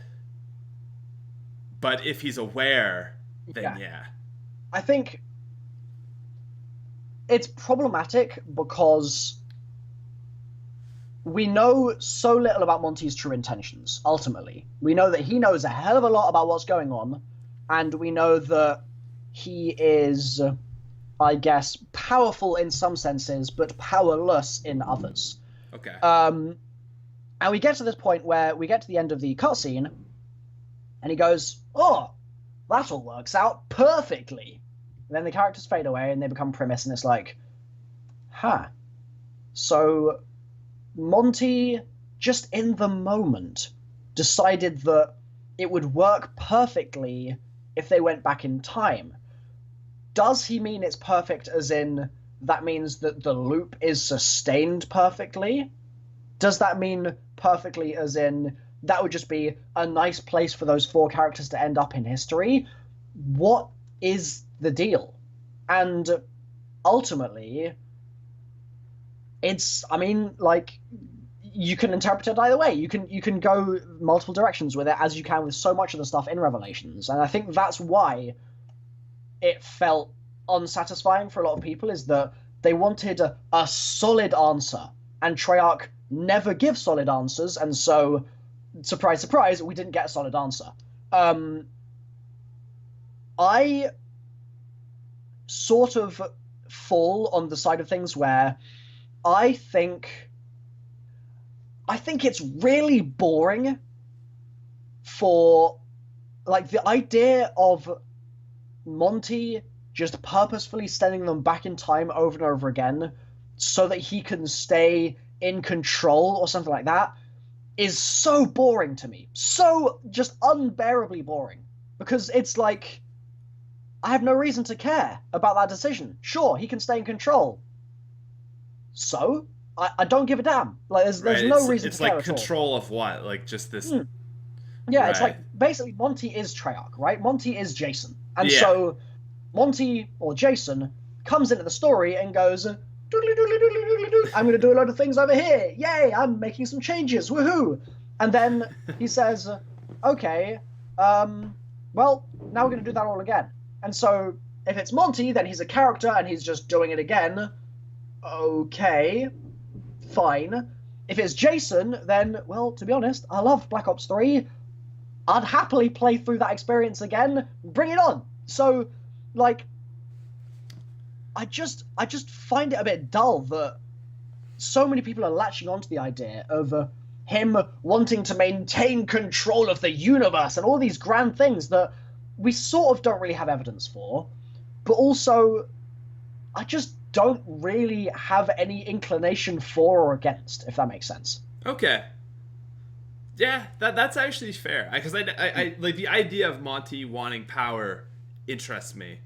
[SPEAKER 1] But if he's aware, then yeah.
[SPEAKER 2] I think it's problematic because we know so little about Monty's true intentions, ultimately. We know that he knows a hell of a lot about what's going on, and we know that he is... I guess, powerful in some senses, but powerless in others.
[SPEAKER 1] Okay.
[SPEAKER 2] And we get to this point where we get to the end of the cutscene, and he goes, "Oh, that all works out perfectly." And then the characters fade away, and they become Primis, and it's like, So Monty, just in the moment, decided that it would work perfectly if they went back in time. Does he mean it's perfect as in that means that the loop is sustained perfectly? Does that mean perfectly as in that would just be a nice place for those four characters to end up in history? What is the deal? And ultimately, you can interpret it either way. You can go multiple directions with it, as you can with so much of the stuff in Revelations. And I think that's why it felt unsatisfying for a lot of people, is that They wanted a solid answer, and Treyarch never give solid answers, and so, surprise, surprise, we didn't get a solid answer. I sort of fall on the side of things where I think it's really boring for, like, the idea of Monty just purposefully sending them back in time over and over again so that he can stay in control or something like that is so boring to me. So just unbearably boring. Because it's like, I have no reason to care about that decision. Sure, he can stay in control. So, I don't give a damn. Like, there's no reason to care at all.
[SPEAKER 1] It's like control of what? Like, just this...
[SPEAKER 2] Yeah,
[SPEAKER 1] right.
[SPEAKER 2] It's like, basically, Monty is Treyarch, right? Monty is Jason. And so, Monty, or Jason, comes into the story and goes, doodly doodly doodly doodly doodly, I'm going to do a load of things over here. Yay, I'm making some changes. Woohoo! And then he says, okay, well, now we're going to do that all again. And so, if it's Monty, then he's a character and he's just doing it again. Okay, fine. If it's Jason, then, well, to be honest, I love Black Ops 3. I'd happily play through that experience again. Bring it on. So, like, I just find it a bit dull that so many people are latching onto the idea of him wanting to maintain control of the universe and all these grand things that we sort of don't really have evidence for, but also I just don't really have any inclination for or against, if that makes sense.
[SPEAKER 1] Okay. Yeah, that's actually fair. Because I like the idea of Monty wanting power interests me,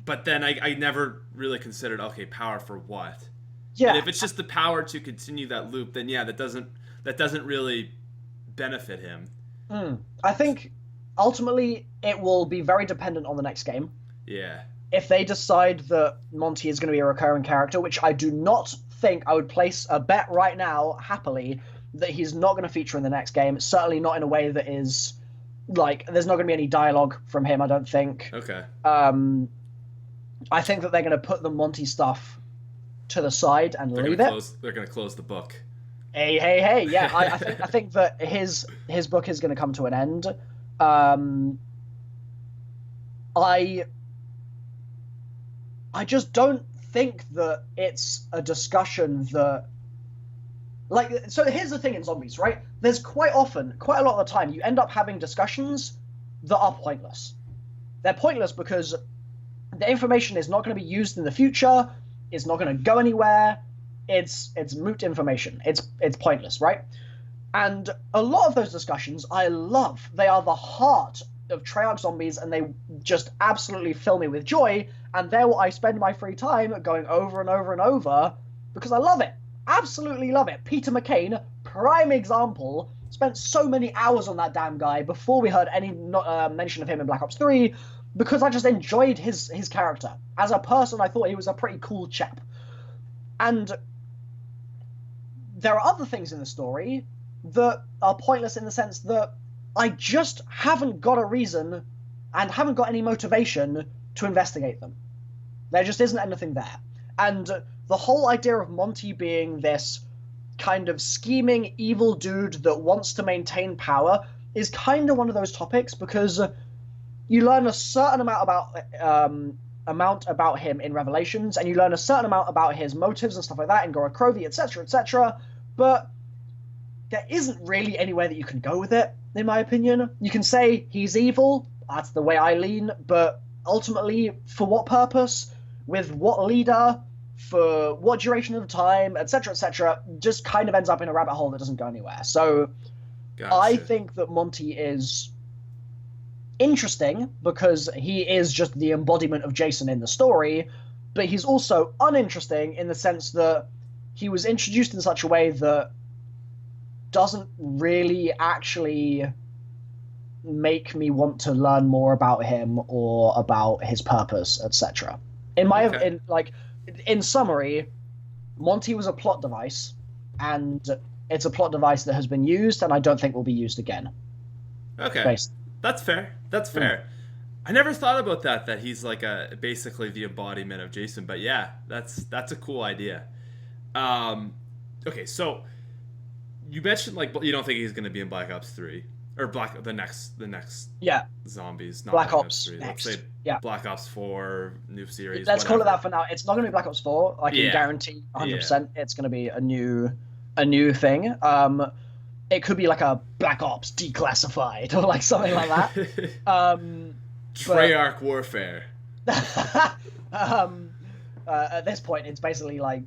[SPEAKER 1] but then I never really considered, okay, power for what? Yeah. And if it's just the power to continue that loop, then yeah, that doesn't really benefit him.
[SPEAKER 2] I think ultimately it will be very dependent on the next game.
[SPEAKER 1] Yeah.
[SPEAKER 2] If they decide that Monty is going to be a recurring character, which I do not think, I would place a bet right now, happily, that he's not going to feature in the next game. Certainly not in a way that is, like, there's not going to be any dialogue from him, I don't think.
[SPEAKER 1] Okay.
[SPEAKER 2] I think that they're going to put the Monty stuff to the side and leave it.
[SPEAKER 1] They're going to close the book.
[SPEAKER 2] Hey, yeah, I think that his book is going to come to an end. I just don't think that it's a discussion that, like, so here's the thing in zombies, right? There's quite a lot of the time, you end up having discussions that are pointless. They're pointless because the information is not going to be used in the future, it's not going to go anywhere, it's moot information, it's pointless, right? And a lot of those discussions I love. They are the heart of Treyarch Zombies, and they just absolutely fill me with joy, and they're what I spend my free time going over and over and over, because I love it. Absolutely love it. Peter McCain, prime example, spent so many hours on that damn guy before we heard any mention of him in Black Ops 3, because I just enjoyed his character. As a person, I thought he was a pretty cool chap. And there are other things in the story that are pointless in the sense that I just haven't got a reason and haven't got any motivation to investigate them. There just isn't anything there. And the whole idea of Monty being this kind of scheming, evil dude that wants to maintain power is kind of one of those topics, because you learn a certain amount about him in Revelations, and you learn a certain amount about his motives and stuff like that in Gora Krovi, etc., etc., but there isn't really anywhere that you can go with it, in my opinion. You can say he's evil, that's the way I lean, but ultimately, for what purpose, with what leader, for what duration of time, etc., just kind of ends up in a rabbit hole that doesn't go anywhere. So gotcha. I think that Monty is interesting because he is just the embodiment of Jason in the story, but he's also uninteresting in the sense that he was introduced in such a way that doesn't really actually make me want to learn more about him or about his purpose, etc. In summary, Monty was a plot device, and it's a plot device that has been used, and I don't think will be used again.
[SPEAKER 1] Okay, that's fair. I never thought about that he's like basically the embodiment of Jason, but yeah, that's a cool idea. Okay, so you mentioned like you don't think he's going to be in Black Ops 3 or the next
[SPEAKER 2] Yeah,
[SPEAKER 1] zombies, not
[SPEAKER 2] Black Ops
[SPEAKER 1] 3.
[SPEAKER 2] next.
[SPEAKER 1] Let's say Black Ops 4 new series.
[SPEAKER 2] Let's call it
[SPEAKER 1] whatever.
[SPEAKER 2] that for now. It's not going to be Black Ops 4. I can guarantee 100% it's going to be a new thing. It could be like a Black Ops Declassified or like something like that.
[SPEAKER 1] Treyarch Warfare.
[SPEAKER 2] At this point, it's basically like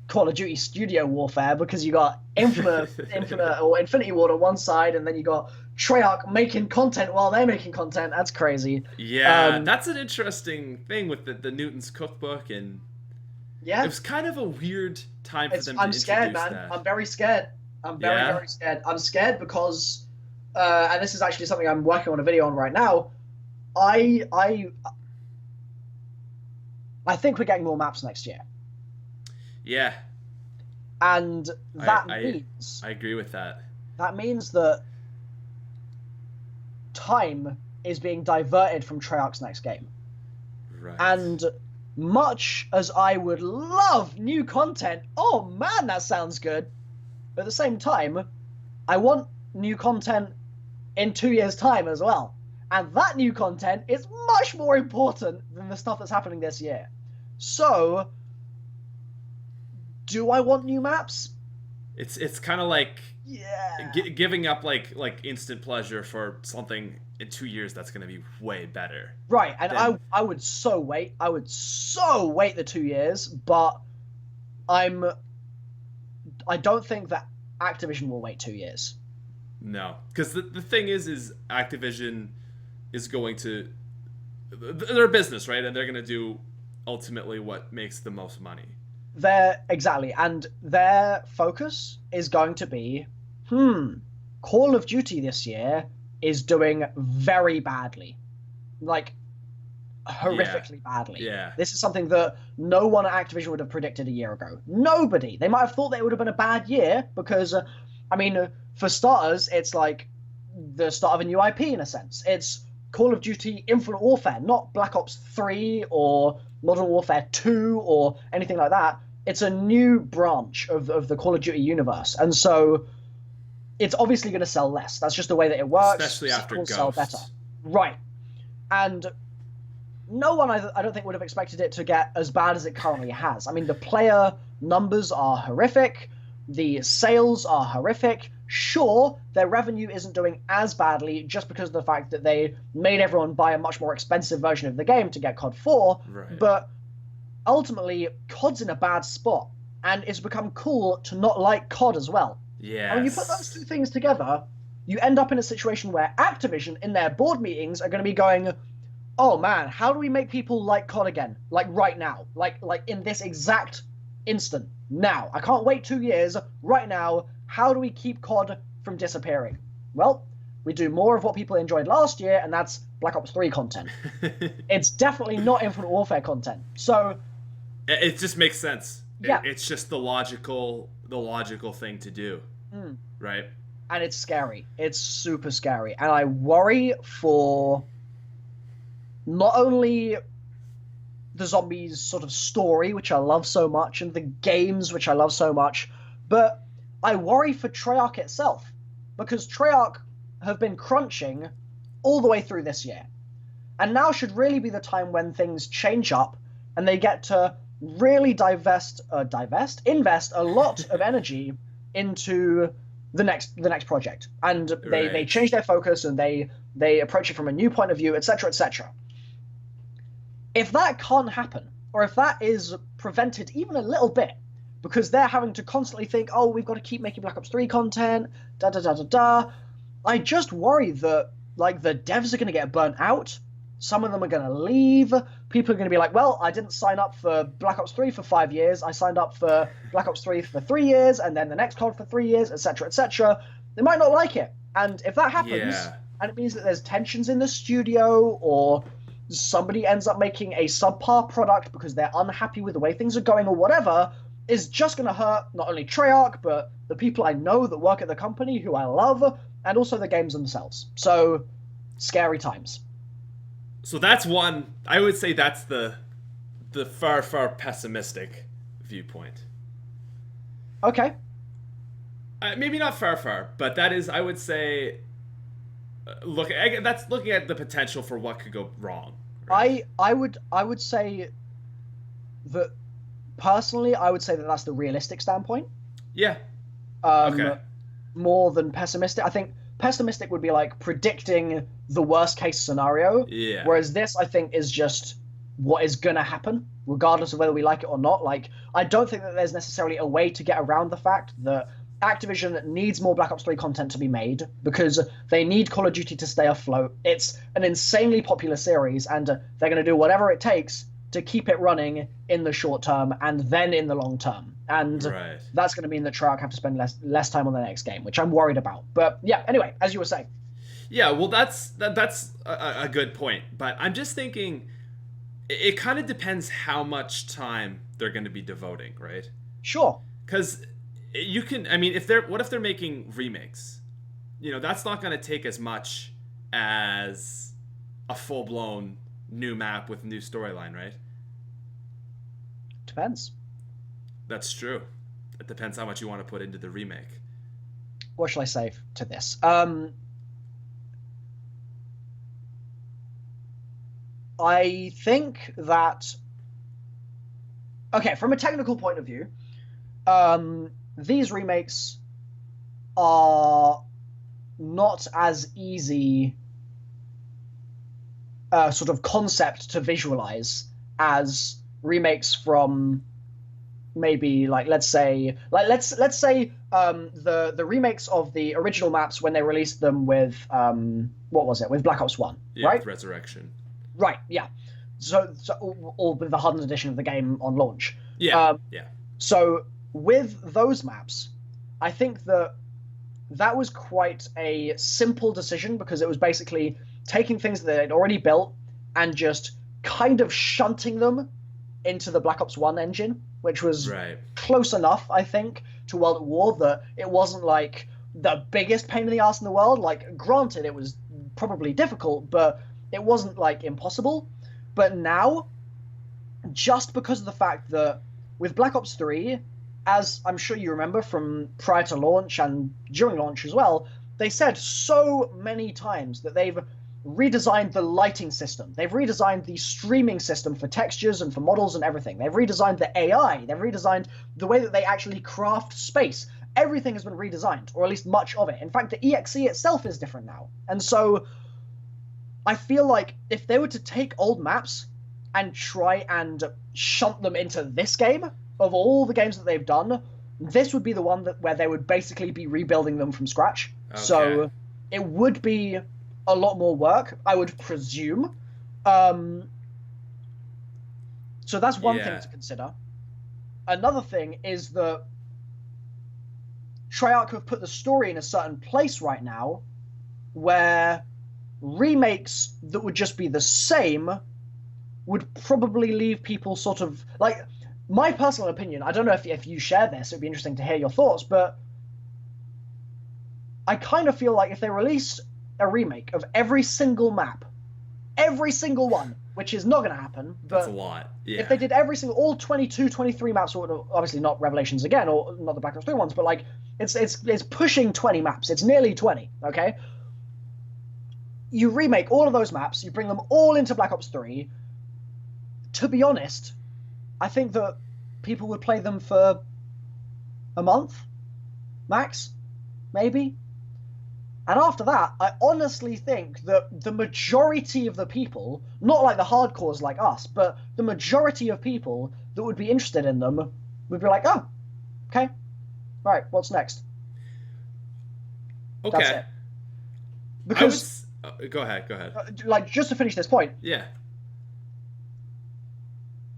[SPEAKER 2] Call of Duty Studio Warfare because you got Infinite or Infinity Ward on one side, and then you got Treyarch making content while they're making content. That's crazy.
[SPEAKER 1] Yeah, that's an interesting thing with the Newton's Cookbook, and it was kind of a weird time for them to introduce that. I'm scared, man.
[SPEAKER 2] I'm very scared. I'm very scared. I'm scared because, and this is actually something I'm working on a video on right now. I think we're getting more maps next year.
[SPEAKER 1] Yeah.
[SPEAKER 2] And that means...
[SPEAKER 1] I agree with that.
[SPEAKER 2] That means that time is being diverted from Treyarch's next game.
[SPEAKER 1] Right.
[SPEAKER 2] And much as I would love new content, oh man, that sounds good. But at the same time, I want new content in 2 years' time as well. And that new content is much more important than the stuff that's happening this year. So, do I want new maps?
[SPEAKER 1] It's kind of like giving up like instant pleasure for something in 2 years that's going to be way better.
[SPEAKER 2] Right, and I would so wait. I would so wait the 2 years, but I don't think that Activision will wait 2 years.
[SPEAKER 1] No, because the thing is Activision is going to... They're a business, right? And they're going to do ultimately what makes the most money.
[SPEAKER 2] Exactly, and their focus is going to be, Call of Duty this year is doing very badly. Like, horrifically badly.
[SPEAKER 1] Yeah.
[SPEAKER 2] This is something that no one at Activision would have predicted a year ago. Nobody. They might have thought that it would have been a bad year because, for starters, it's like the start of a new IP in a sense. It's Call of Duty Infinite Warfare, not Black Ops 3 or Modern Warfare 2 or anything like that. It's a new branch of the Call of Duty universe. And so it's obviously going to sell less. That's just the way that it works.
[SPEAKER 1] Especially after Ghost.
[SPEAKER 2] Sell better. Right. And no one, I don't think, would have expected it to get as bad as it currently has. I mean, the player numbers are horrific. The sales are horrific. Sure, their revenue isn't doing as badly just because of the fact that they made everyone buy a much more expensive version of the game to get COD 4.
[SPEAKER 1] Right.
[SPEAKER 2] But ultimately, COD's in a bad spot. And it's become cool to not like COD as well.
[SPEAKER 1] Yeah.
[SPEAKER 2] And when you put those two things together, you end up in a situation where Activision, in their board meetings, are going to be going, oh man, how do we make people like COD again? Like right now. Like in this exact instant. Now. I can't wait 2 years. Right now. How do we keep COD from disappearing? Well, we do more of what people enjoyed last year, and that's Black Ops 3 content. It's definitely not Infinite Warfare content. So
[SPEAKER 1] it just makes sense.
[SPEAKER 2] Yeah.
[SPEAKER 1] It's just the logical thing to do. Right?
[SPEAKER 2] And it's scary. It's super scary. And I worry for not only the zombies sort of story, which I love so much, and the games, which I love so much, but I worry for Treyarch itself, because Treyarch have been crunching all the way through this year. And now should really be the time when things change up and they get to really invest a lot of energy into the next project. And they change their focus and they approach it from a new point of view, etc., etc. If that can't happen, or if that is prevented even a little bit, because they're having to constantly think, oh, we've got to keep making Black Ops 3 content, da-da-da-da-da. I just worry that, like, the devs are going to get burnt out. Some of them are going to leave. People are going to be like, well, I didn't sign up for Black Ops 3 for 5 years. I signed up for Black Ops 3 for 3 years, and then the next COD for 3 years, etc., etc. They might not like it. And if that happens, and it means that there's tensions in the studio, or somebody ends up making a subpar product because they're unhappy with the way things are going or whatever, is just going to hurt not only Treyarch, but the people I know that work at the company who I love, and also the games themselves. So, scary times.
[SPEAKER 1] So that's one. I would say that's the far pessimistic viewpoint.
[SPEAKER 2] Okay.
[SPEAKER 1] Maybe not far, but that is, I would say, that's looking at the potential for what could go wrong. Right?
[SPEAKER 2] I would say that personally, I would say that that's the realistic standpoint.
[SPEAKER 1] Yeah. Okay.
[SPEAKER 2] More than pessimistic. I think pessimistic would be like predicting the worst case scenario.
[SPEAKER 1] Yeah.
[SPEAKER 2] Whereas this, I think, is just what is gonna happen, regardless of whether we like it or not. Like, I don't think that there's necessarily a way to get around the fact that Activision needs more Black Ops 3 content to be made because they need Call of Duty to stay afloat. It's an insanely popular series, and they're going to do whatever it takes to keep it running in the short term and then in the long term. And that's going to mean that Treyarch have to spend less time on the next game, which I'm worried about. But yeah, anyway, as you were saying.
[SPEAKER 1] Yeah, well, that's a good point. But I'm just thinking, it kind of depends how much time they're going to be devoting, right?
[SPEAKER 2] Sure.
[SPEAKER 1] Because you can, what if they're making remakes? That's not going to take as much as a full-blown new map with new storyline, right?
[SPEAKER 2] Depends.
[SPEAKER 1] That's true. It depends how much you want to put into the remake.
[SPEAKER 2] What shall I say to this? I think that... Okay, from a technical point of view, these remakes are not as easy sort of concept to visualize as remakes from maybe let's say the remakes of the original maps when they released them with with Black Ops 1, right?
[SPEAKER 1] With Resurrection.
[SPEAKER 2] Right, yeah. So or with the hardened edition of the game on launch.
[SPEAKER 1] Yeah.
[SPEAKER 2] So with those maps, I think that was quite a simple decision because it was basically taking things that they'd already built and just kind of shunting them into the Black Ops 1 engine, which was close enough, I think, to World at War that it wasn't like the biggest pain in the ass in the world. Like, granted, it was probably difficult, but it wasn't like impossible. But now, just because of the fact that with Black Ops 3, as I'm sure you remember from prior to launch and during launch as well, they said so many times that they've redesigned the lighting system. They've redesigned the streaming system for textures and for models and everything. They've redesigned the AI. They've redesigned the way that they actually craft space. Everything has been redesigned, or at least much of it. In fact, the EXE itself is different now. And so I feel like if they were to take old maps and try and shunt them into this game, of all the games that they've done, this would be the one where they would basically be rebuilding them from scratch. Okay. So it would be a lot more work, I would presume. So that's one thing to consider. Another thing is that Treyarch have put the story in a certain place right now where remakes that would just be the same would probably leave people sort of... Like, my personal opinion, I don't know if you share this, it would be interesting to hear your thoughts, but I kind of feel like if they released a remake of every single map, every single one, which is not going to happen, but
[SPEAKER 1] that's a lot. Yeah.
[SPEAKER 2] If they did all 22, 23 maps, or obviously not Revelations again, or not the Black Ops 3 ones, but like it's pushing 20 maps. It's nearly 20, okay? You remake all of those maps, you bring them all into Black Ops 3. To be honest, I think that people would play them for a month, max, maybe. And after that, I honestly think that the majority of the people, not like the hardcores like us, but the majority of people that would be interested in them would be like, oh, okay, right, what's next?
[SPEAKER 1] Okay.
[SPEAKER 2] That's it. Because...
[SPEAKER 1] Go ahead.
[SPEAKER 2] Like, just to finish this point.
[SPEAKER 1] Yeah.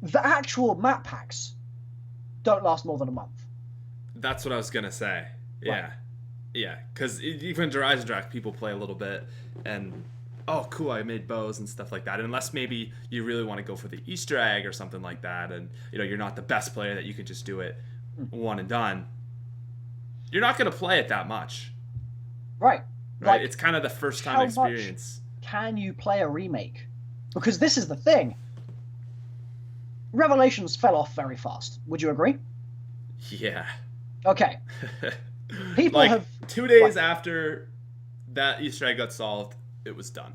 [SPEAKER 2] The actual map packs don't last more than a month.
[SPEAKER 1] That's what I was going to say. Yeah. Right. Yeah, because even Horizon Drac, people play a little bit, and oh, cool, I made bows and stuff like that. Unless maybe you really want to go for the Easter egg or something like that, and you're not the best player that you can just do it one and done. You're not going to play it that much,
[SPEAKER 2] right?
[SPEAKER 1] Like, it's kind of the first time experience.
[SPEAKER 2] Much can you play a remake Because this is the thing. Revelations fell off very fast. Would you agree?
[SPEAKER 1] Yeah.
[SPEAKER 2] Okay. People
[SPEAKER 1] like,
[SPEAKER 2] have
[SPEAKER 1] 2 days after that Easter egg got solved, it was done.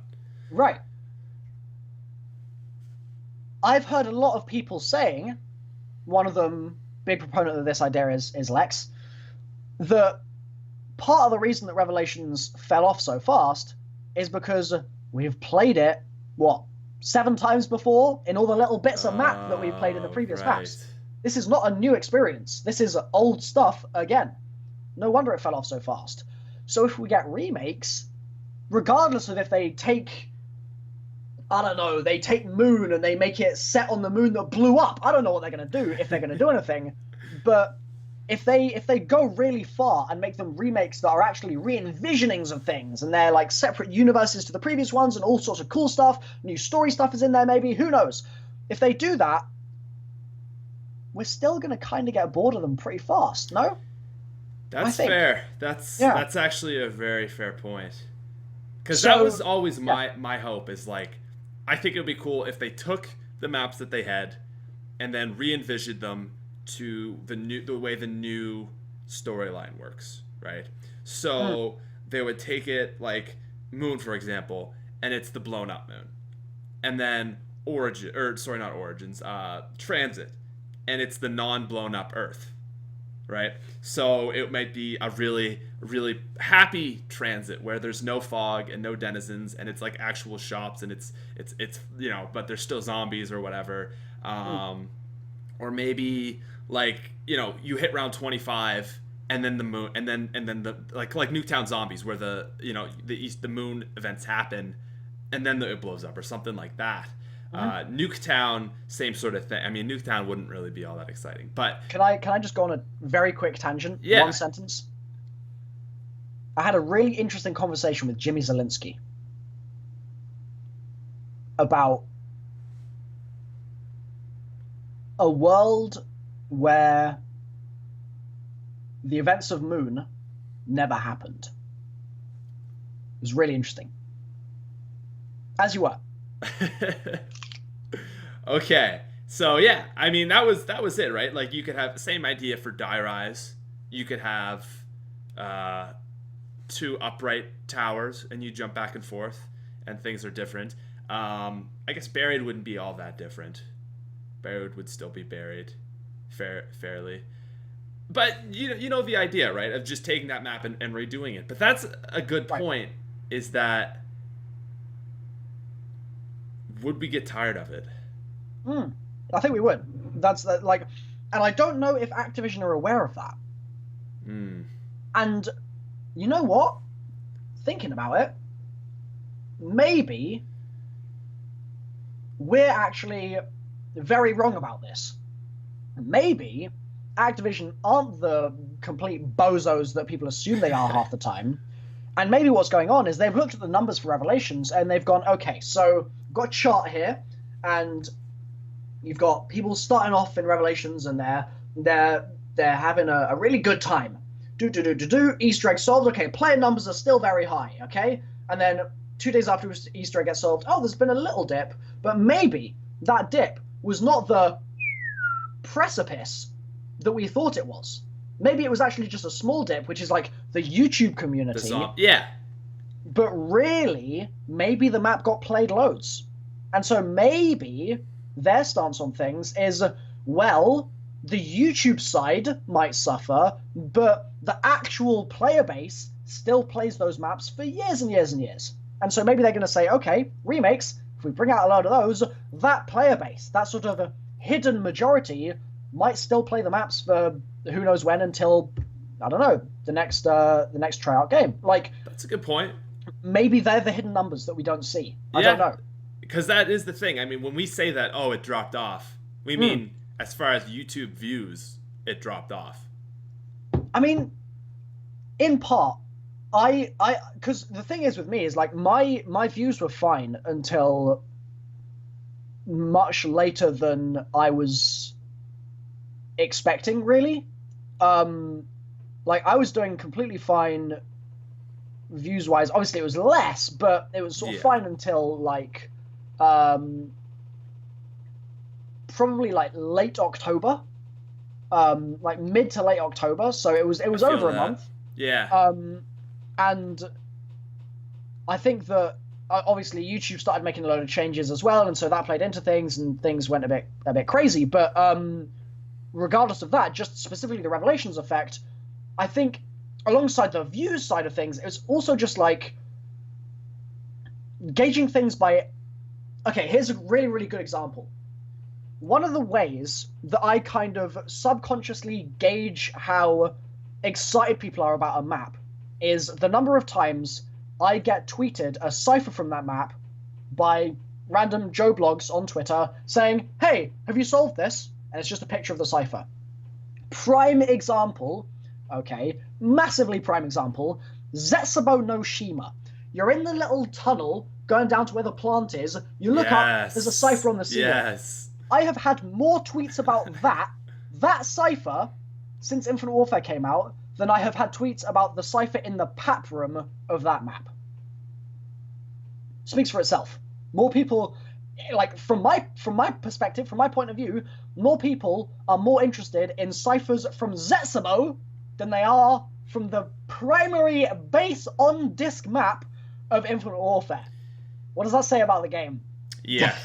[SPEAKER 2] Right. I've heard a lot of people saying, one of them, big proponent of this idea is Lex, that part of the reason that Revelations fell off so fast is because we've played it, 7 times before in all the little bits of map that we've played in the previous maps. This is not a new experience. This is old stuff again. No wonder it fell off so fast. So if we get remakes, regardless of if they take, I don't know, they take Moon and they make it set on the moon that blew up. I don't know what they're going to do, if they're going to do anything. But if they go really far and make them remakes that are actually re-envisionings of things, and they're like separate universes to the previous ones and all sorts of cool stuff, new story stuff is in there maybe, who knows. If they do that, we're still going to kind of get bored of them pretty fast, no?
[SPEAKER 1] That's fair. That's actually a very fair point. Because that was always my hope, is like, I think it would be cool if they took the maps that they had and then re-envisioned them to the way the new storyline works, right? So they would take it like Moon, for example, and it's the blown up moon. And then Transit, and it's the non-blown up Earth, right? So it might be a really, really happy transit where there's no fog and no denizens, and it's like actual shops, and it's but there's still zombies or whatever. Or maybe like, you hit round 25 and then the moon, and then the like Nuketown Zombies, where the moon events happen and then it blows up or something like that. Nuketown, same sort of thing. I mean, Nuketown wouldn't really be all that exciting, but
[SPEAKER 2] can I just go on a very quick tangent?
[SPEAKER 1] Yeah.
[SPEAKER 2] One sentence. I had a really interesting conversation with Jimmy Zielinski about a world where the events of Moon never happened. It was really interesting. As you were.
[SPEAKER 1] Okay, so yeah, I mean, that was it, right? Like, you could have the same idea for Die Rise. You could have 2 upright towers, and you jump back and forth, and things are different. I guess Buried wouldn't be all that different. Buried would still be buried, fairly. But you know the idea, right? Of just taking that map and redoing it. But that's a good point. Is that, would we get tired of it?
[SPEAKER 2] I think we would. That's like, and I don't know if Activision are aware of that. And you know what? Thinking about it, maybe we're actually very wrong about this. Maybe Activision aren't the complete bozos that people assume they are half the time. And maybe what's going on is they've looked at the numbers for Revelations and they've gone, okay, so we've got a chart here, and you've got people starting off in Revelations, and they're having a really good time. Easter egg solved. Okay, player numbers are still very high. Okay, and then 2 days after Easter egg gets solved, there's been a little dip, but maybe that dip was not the precipice that we thought it was. Maybe it was actually just a small dip, which is like the YouTube community.
[SPEAKER 1] Yeah.
[SPEAKER 2] But really, maybe the map got played loads. And so maybe their stance on things is, well, the YouTube side might suffer, but the actual player base still plays those maps for years and years and years. And so maybe they're going to say, okay, remakes, if we bring out a load of those, that player base, that sort of a hidden majority, might still play the maps for who knows when, until, I don't know, the next Treyarch game. Like,
[SPEAKER 1] that's a good point.
[SPEAKER 2] Maybe they're the hidden numbers that we don't see. I don't know.
[SPEAKER 1] Because that is the thing. I mean, when we say that, it dropped off, we mean as far as YouTube views, it dropped off.
[SPEAKER 2] I mean, in part, because the thing is with me is, like, my views were fine until much later than I was expecting, really. Like, I was doing completely fine views wise. Obviously it was less, but it was sort of fine until like probably like late October, like mid to late October. So it was over a month.
[SPEAKER 1] Yeah.
[SPEAKER 2] And I think that obviously YouTube started making a load of changes as well, and so that played into things, and things went a bit crazy. But regardless of that, just specifically the Revelations effect, I think alongside the views side of things, it's also just like gauging things by. Okay, here's a really, really good example. One of the ways that I kind of subconsciously gauge how excited people are about a map is the number of times I get tweeted a cipher from that map by random Joe blogs on Twitter saying, "Hey, have you solved this?" And it's just a picture of the cipher. Prime example, okay, massively prime example, Zetsubou no Shima. You're in the little tunnel going down to where the plant is, you look up, there's a cipher on the ceiling.
[SPEAKER 1] Yes.
[SPEAKER 2] I have had more tweets about that cipher, since Infinite Warfare came out, than I have had tweets about the cipher in the pap room of that map. Speaks for itself. More people, like, from my perspective, from my point of view, more people are more interested in ciphers from Zetsubou than they are from the primary base on disc map of Infinite Warfare. What does that say about the game?
[SPEAKER 1] Yeah.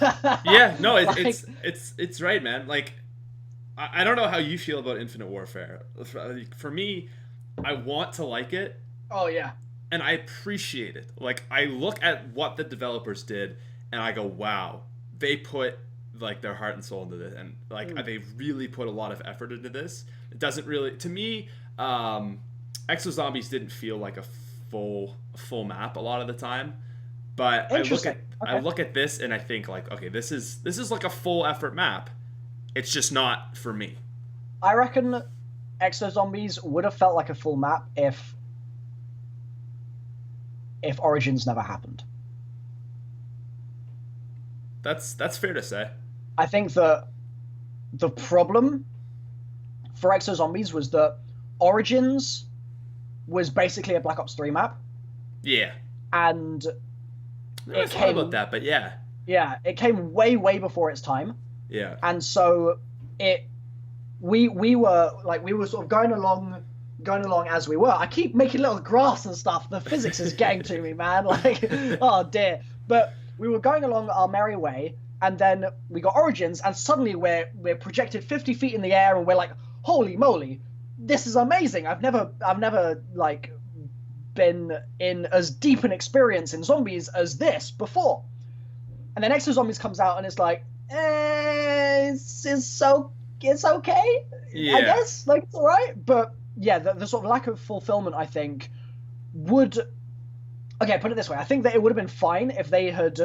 [SPEAKER 1] Yeah, no, it's right, man. Like, I don't know how you feel about Infinite Warfare. For me, I want to like it.
[SPEAKER 2] Oh, yeah.
[SPEAKER 1] And I appreciate it. Like, I look at what the developers did, and I go, wow, they put, like, their heart and soul into this. And, like, they really put a lot of effort into this. It doesn't really... To me, Exo Zombies didn't feel like a full map a lot of the time. But I look at this, and I think, like, okay, this is like a full effort map. It's just not for me.
[SPEAKER 2] I reckon Exo Zombies would have felt like a full map if Origins never happened.
[SPEAKER 1] That's fair to say.
[SPEAKER 2] I think that the problem for Exo Zombies was that Origins was basically a Black Ops 3 map.
[SPEAKER 1] Yeah.
[SPEAKER 2] And
[SPEAKER 1] I thought about that, but yeah.
[SPEAKER 2] Yeah, it came way, way before its time.
[SPEAKER 1] Yeah.
[SPEAKER 2] And so we were sort of going along as we were. I keep making little graphs and stuff. The physics is getting to me, man. Like, oh dear. But we were going along our merry way, and then we got Origins, and suddenly we're projected 50 feet in the air, and we're like, holy moly, this is amazing. I've never like been in as deep an experience in zombies as this before. And then Exo Zombies comes out, and it's like, it's okay, yeah. I guess, like, it's all right. But yeah, the sort of lack of fulfillment, I think, would... Okay, put it this way. I think that it would have been fine if they had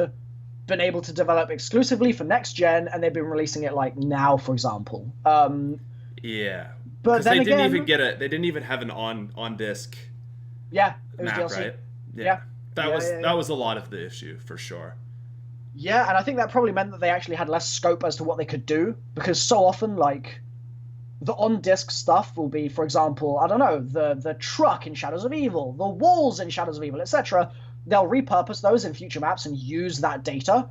[SPEAKER 2] been able to develop exclusively for next gen, and they've been releasing it, like, now, for example.
[SPEAKER 1] Yeah.
[SPEAKER 2] But then
[SPEAKER 1] they didn't even have an on disc.
[SPEAKER 2] Yeah, it was
[SPEAKER 1] map,
[SPEAKER 2] DLC.
[SPEAKER 1] right?
[SPEAKER 2] Yeah.
[SPEAKER 1] That was a lot of the issue, for sure.
[SPEAKER 2] Yeah, and I think that probably meant that they actually had less scope as to what they could do, because so often, like, the on-disc stuff will be, for example, I don't know, the truck in Shadows of Evil, the walls in Shadows of Evil, etc. They'll repurpose those in future maps and use that data.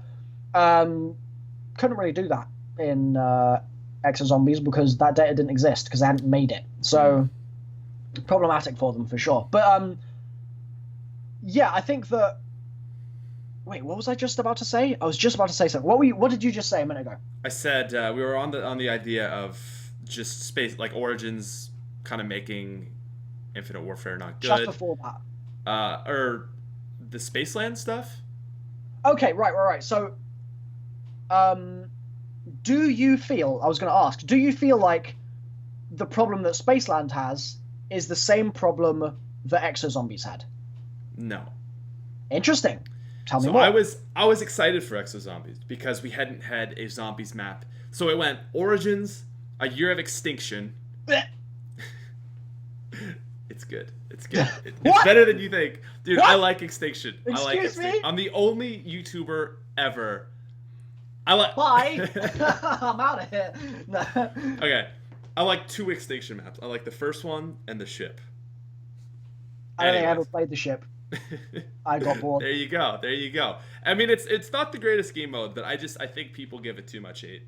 [SPEAKER 2] Couldn't really do that in Exo Zombies because that data didn't exist, because they hadn't made it. So, problematic for them, for sure. But, yeah, I think that... Wait, what was I just about to say? I was just about to say something. What did you just say a minute ago?
[SPEAKER 1] I said we were on the idea of just space, like, Origins kind of making Infinite Warfare not good.
[SPEAKER 2] Just before that.
[SPEAKER 1] Or the Spaceland stuff?
[SPEAKER 2] Okay, right. So, do you feel like the problem that Spaceland has is the same problem that Exo Zombies had?
[SPEAKER 1] No.
[SPEAKER 2] Interesting. Tell me
[SPEAKER 1] so
[SPEAKER 2] more.
[SPEAKER 1] I was excited for Exo Zombies because we hadn't had a zombies map. So it went Origins, A Year of Extinction. It's good. It's better than you think. Dude, what? I like Extinction.
[SPEAKER 2] Excuse me?
[SPEAKER 1] I'm the only YouTuber ever.
[SPEAKER 2] Bye. I'm out of here. No.
[SPEAKER 1] Okay. I like 2 Extinction maps. I like the first one and the ship.
[SPEAKER 2] I don't think I ever played the ship. I got bored.
[SPEAKER 1] There you go. There you go. I mean, it's not the greatest game mode, but I think people give it too much hate.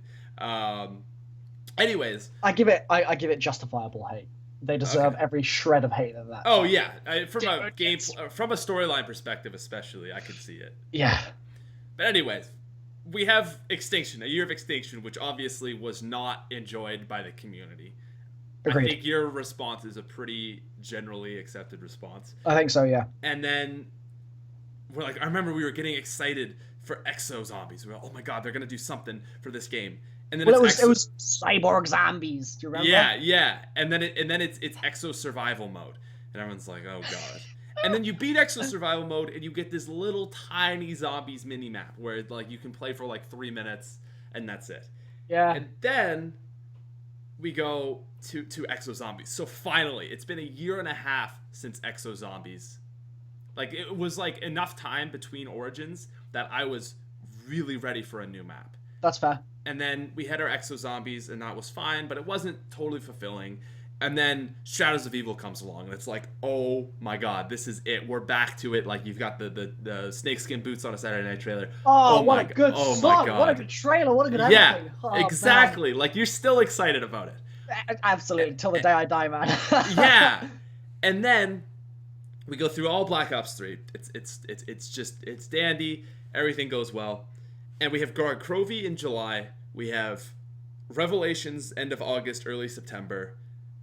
[SPEAKER 1] Anyways,
[SPEAKER 2] I give it justifiable hate. They deserve every shred of hate of that.
[SPEAKER 1] Oh yeah, from a storyline perspective, especially, I could see it.
[SPEAKER 2] Yeah.
[SPEAKER 1] But anyways, we have Extinction, a year of Extinction, which obviously was not enjoyed by the community.
[SPEAKER 2] Agreed.
[SPEAKER 1] I think your response is a pretty generally accepted response.
[SPEAKER 2] I think so, yeah.
[SPEAKER 1] And then I remember we were getting excited for Exo Zombies. We were like, oh my god, they're gonna do something for this game. And then
[SPEAKER 2] it was cyborg zombies. Do you remember?
[SPEAKER 1] Yeah. And then it's Exo Survival Mode, and everyone's like, oh god. And then you beat Exo Survival Mode, and you get this little tiny zombies mini map where like you can play for like 3 minutes, and that's it.
[SPEAKER 2] Yeah.
[SPEAKER 1] And then we go to Exo Zombies. So finally, it's been a year and a half since Exo Zombies. Like, it was like enough time between Origins that I was really ready for a new map.
[SPEAKER 2] That's fair.
[SPEAKER 1] And then we had our Exo Zombies, and that was fine, but it wasn't totally fulfilling. And then Shadows of Evil comes along, and it's like, oh my god, this is it. We're back to it. Like, you've got the snakeskin boots on a Saturday Night Trailer.
[SPEAKER 2] Oh what a good song.
[SPEAKER 1] My god.
[SPEAKER 2] What a good trailer. What a good everything.
[SPEAKER 1] Yeah,
[SPEAKER 2] oh,
[SPEAKER 1] exactly.
[SPEAKER 2] Man.
[SPEAKER 1] Like, you're still excited about it.
[SPEAKER 2] Absolutely, till the day I die, man.
[SPEAKER 1] Yeah. And then we go through all Black Ops 3. It's dandy. Everything goes well. And we have Crovey in July. We have Revelations end of August, early September.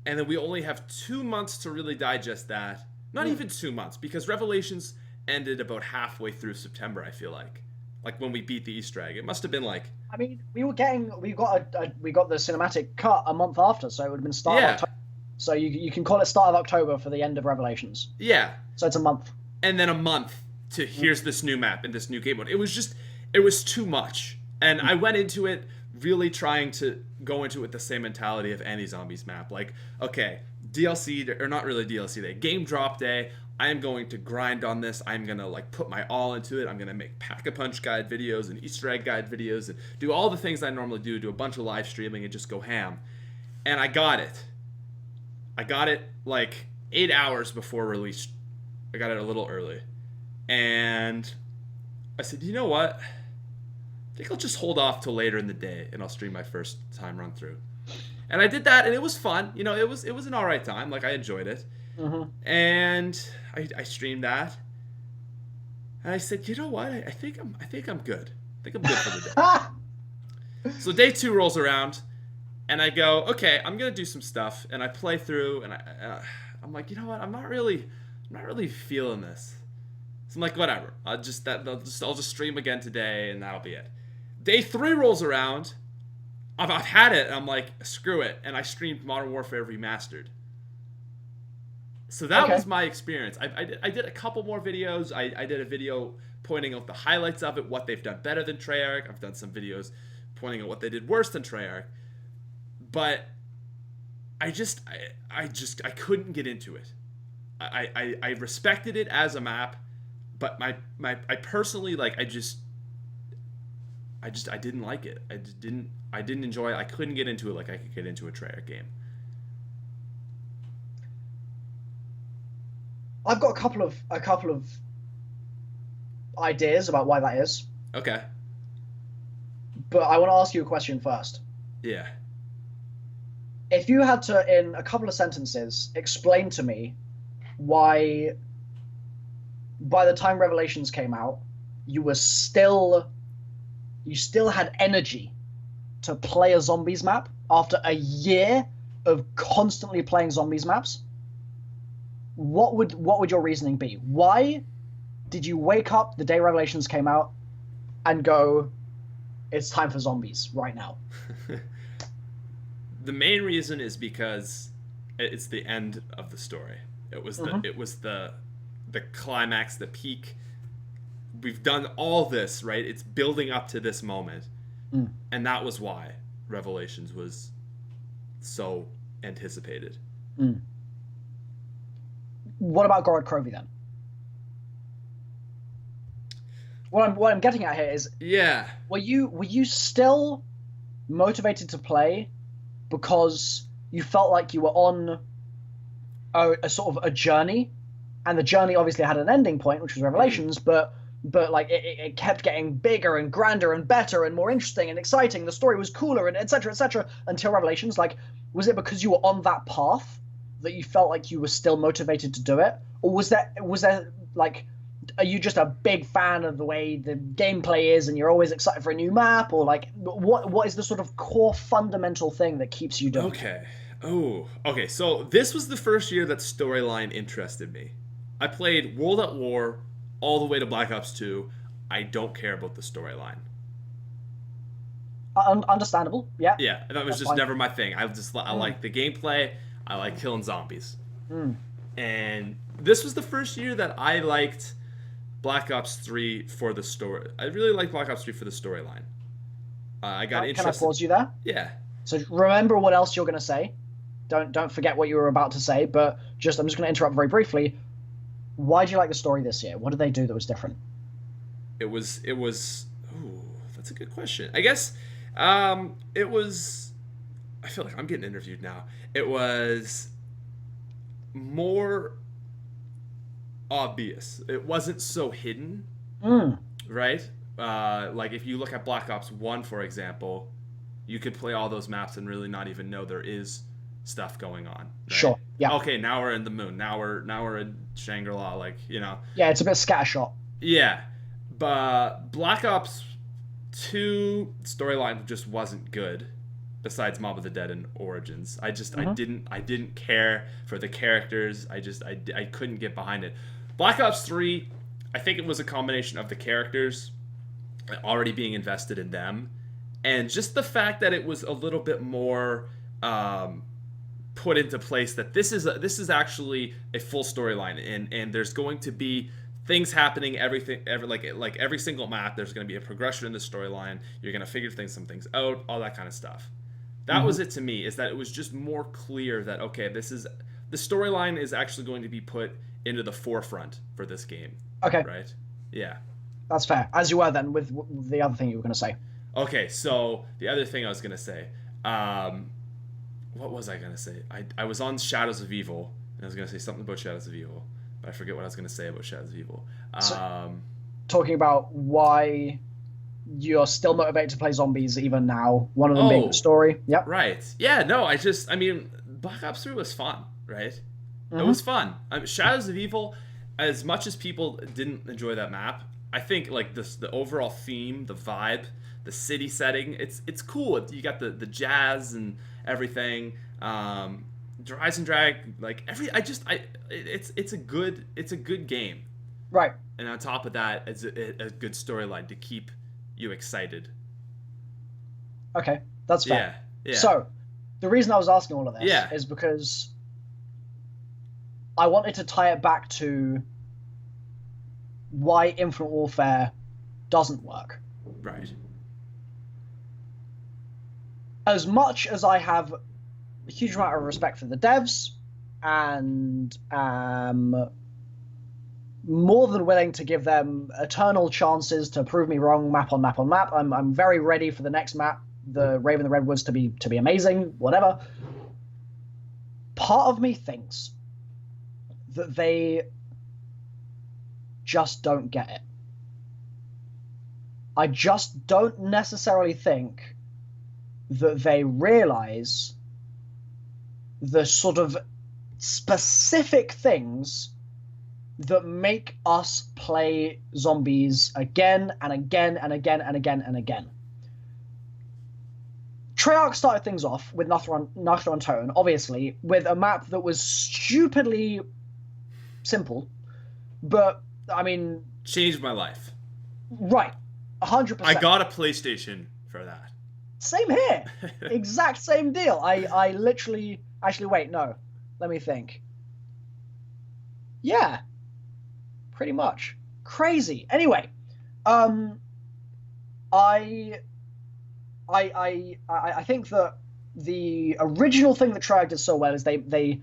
[SPEAKER 1] And then we only have 2 months to really digest that. Not even 2 months, because Revelations ended about halfway through September, I feel like. Like when we beat the Easter egg. It must have been like...
[SPEAKER 2] I mean, we got the cinematic cut a month after, so it would have been start of October. So you can call it start of October for the end of Revelations.
[SPEAKER 1] Yeah.
[SPEAKER 2] So it's a month.
[SPEAKER 1] And then a month to here's this new map and this new game mode. It was too much. And I went into it really trying to go into it with the same mentality of any Zombies map. Like, okay, DLC, or not really DLC day, game drop day, I am going to grind on this. I'm going to like put my all into it. I'm going to make Pack-a-Punch guide videos and Easter egg guide videos and do all the things I normally do a bunch of live streaming and just go ham. And I got it. I got it like 8 hours before release. I got it a little early. And I said, you know what? I think I'll just hold off till later in the day and I'll stream my first time run through. And I did that, and it was fun. You know, it was an all right time. Like, I enjoyed it. Mm-hmm. And I streamed that. And I said, you know what? I think I'm good. I think I'm good for the day. So day 2 rolls around, and I go, okay, I'm gonna do some stuff. And I play through, and I'm like, you know what? I'm not really feeling this. So I'm like, whatever. I'll just stream again today, and that'll be it. Day 3 rolls around. I've had it, and I'm like, screw it. And I streamed Modern Warfare Remastered. So that was my experience. I did a couple more videos. I did a video pointing out the highlights of it, what they've done better than Treyarch. I've done some videos pointing out what they did worse than Treyarch. But I couldn't get into it. I respected it as a map, but I personally, like, I didn't like it. I didn't enjoy it. I couldn't get into it like I could get into a Treyarch game.
[SPEAKER 2] I've got a couple of ideas about why that is.
[SPEAKER 1] Okay.
[SPEAKER 2] But I want to ask you a question first.
[SPEAKER 1] Yeah.
[SPEAKER 2] If you had to, in a couple of sentences, explain to me why, by the time Revelations came out, you still had energy to play a Zombies map after a year of constantly playing Zombies maps, what would your reasoning be? Why did you wake up the day Revelations came out and go, it's time for Zombies right now?
[SPEAKER 1] The main reason is because it's the end of the story. It was the climax, the peak. We've done all this, right? It's building up to this moment. And that was why Revelations was so anticipated.
[SPEAKER 2] What about Gorod Crovey then? What I'm getting at here is, were you still motivated to play because you felt like you were on a sort of a journey, and the journey obviously had an ending point, which was Revelations, but like it kept getting bigger and grander and better and more interesting and exciting. The story was cooler and etc. until Revelations. Like, was it because you were on that path that you felt like you were still motivated to do it, or was there like, are you just a big fan of the way the gameplay is and you're always excited for a new map, or like what is the sort of core fundamental thing that keeps you doing it?
[SPEAKER 1] Okay, so this was the first year that storyline interested me. I played World at War all the way to Black Ops 2. I don't care about the storyline.
[SPEAKER 2] Understandable, yeah.
[SPEAKER 1] Yeah, that was just never my thing. I like the gameplay. I like killing zombies. And this was the first year that I liked Black Ops 3 for the story. I really liked Black Ops 3 for the storyline. I got interested.
[SPEAKER 2] Can I pause you there?
[SPEAKER 1] Yeah.
[SPEAKER 2] So remember what else you're going to say. Don't forget what you were about to say, but I'm just going to interrupt very briefly. Why do you like the story this year? What did they do that was different?
[SPEAKER 1] It was. Ooh, that's a good question. I guess it was. I feel like I'm getting interviewed now. It was more obvious. It wasn't so hidden, right? Like if you look at Black Ops 1, for example, you could play all those maps and really not even know there is stuff going on. Right?
[SPEAKER 2] Sure. Yeah.
[SPEAKER 1] Okay, now we're in the moon. Now we're in Shangri-La. Like, you know.
[SPEAKER 2] Yeah, it's a bit scattershot.
[SPEAKER 1] Yeah, but Black Ops 2 storyline just wasn't good. Besides Mob of the Dead and Origins, I didn't care for the characters. I couldn't get behind it. Black Ops 3, I think it was a combination of the characters, already being invested in them, and just the fact that it was a little bit more put into place that this is actually a full storyline, and there's going to be things happening every single map. There's going to be a progression in the storyline. You're going to figure some things out, all that kind of stuff. That was it to me, is that it was just more clear that, okay, the storyline is actually going to be put into the forefront for this game.
[SPEAKER 2] Okay.
[SPEAKER 1] Right? Yeah.
[SPEAKER 2] That's fair. As you were then with the other thing you were going to say.
[SPEAKER 1] Okay, so the other thing I was going to say, what was I going to say? I was on Shadows of Evil, and I was going to say something about Shadows of Evil, but I forget what I was going to say about Shadows of Evil.
[SPEAKER 2] Talking about why you're still motivated to play zombies even now, one of them being the story. Yep.
[SPEAKER 1] Right. Yeah, no, I mean, Black Ops 3 was fun, right? It was fun. Shadows of Evil, as much as people didn't enjoy that map, I think like the overall theme, the vibe, the city setting, it's cool. You got the jazz and everything. Rise and Drag, like it's a good game.
[SPEAKER 2] Right.
[SPEAKER 1] And on top of that, it's a good storyline to keep you excited.
[SPEAKER 2] Okay, that's fair.
[SPEAKER 1] Yeah.
[SPEAKER 2] So, the reason I was asking all of this is because I wanted to tie it back to why Infinite Warfare doesn't work.
[SPEAKER 1] Right.
[SPEAKER 2] As much as I have a huge amount of respect for the devs and more than willing to give them eternal chances to prove me wrong map on map on map. I'm very ready for the next map, the Raven the Redwoods, to be amazing, whatever. Part of me thinks that they just don't get it. I just don't necessarily think that they realize the sort of specific things that make us play zombies again and again and again and again and again. Treyarch started things off with Nitro on Tone, obviously, with a map that was stupidly simple, but, I mean...
[SPEAKER 1] Changed my life.
[SPEAKER 2] Right. 100%.
[SPEAKER 1] I got a PlayStation for that.
[SPEAKER 2] Same here. Exact same deal. I literally... Actually, wait, no. Let me think. Yeah. Pretty much. Crazy. Anyway, I think that the original thing that Treyarch did so well is they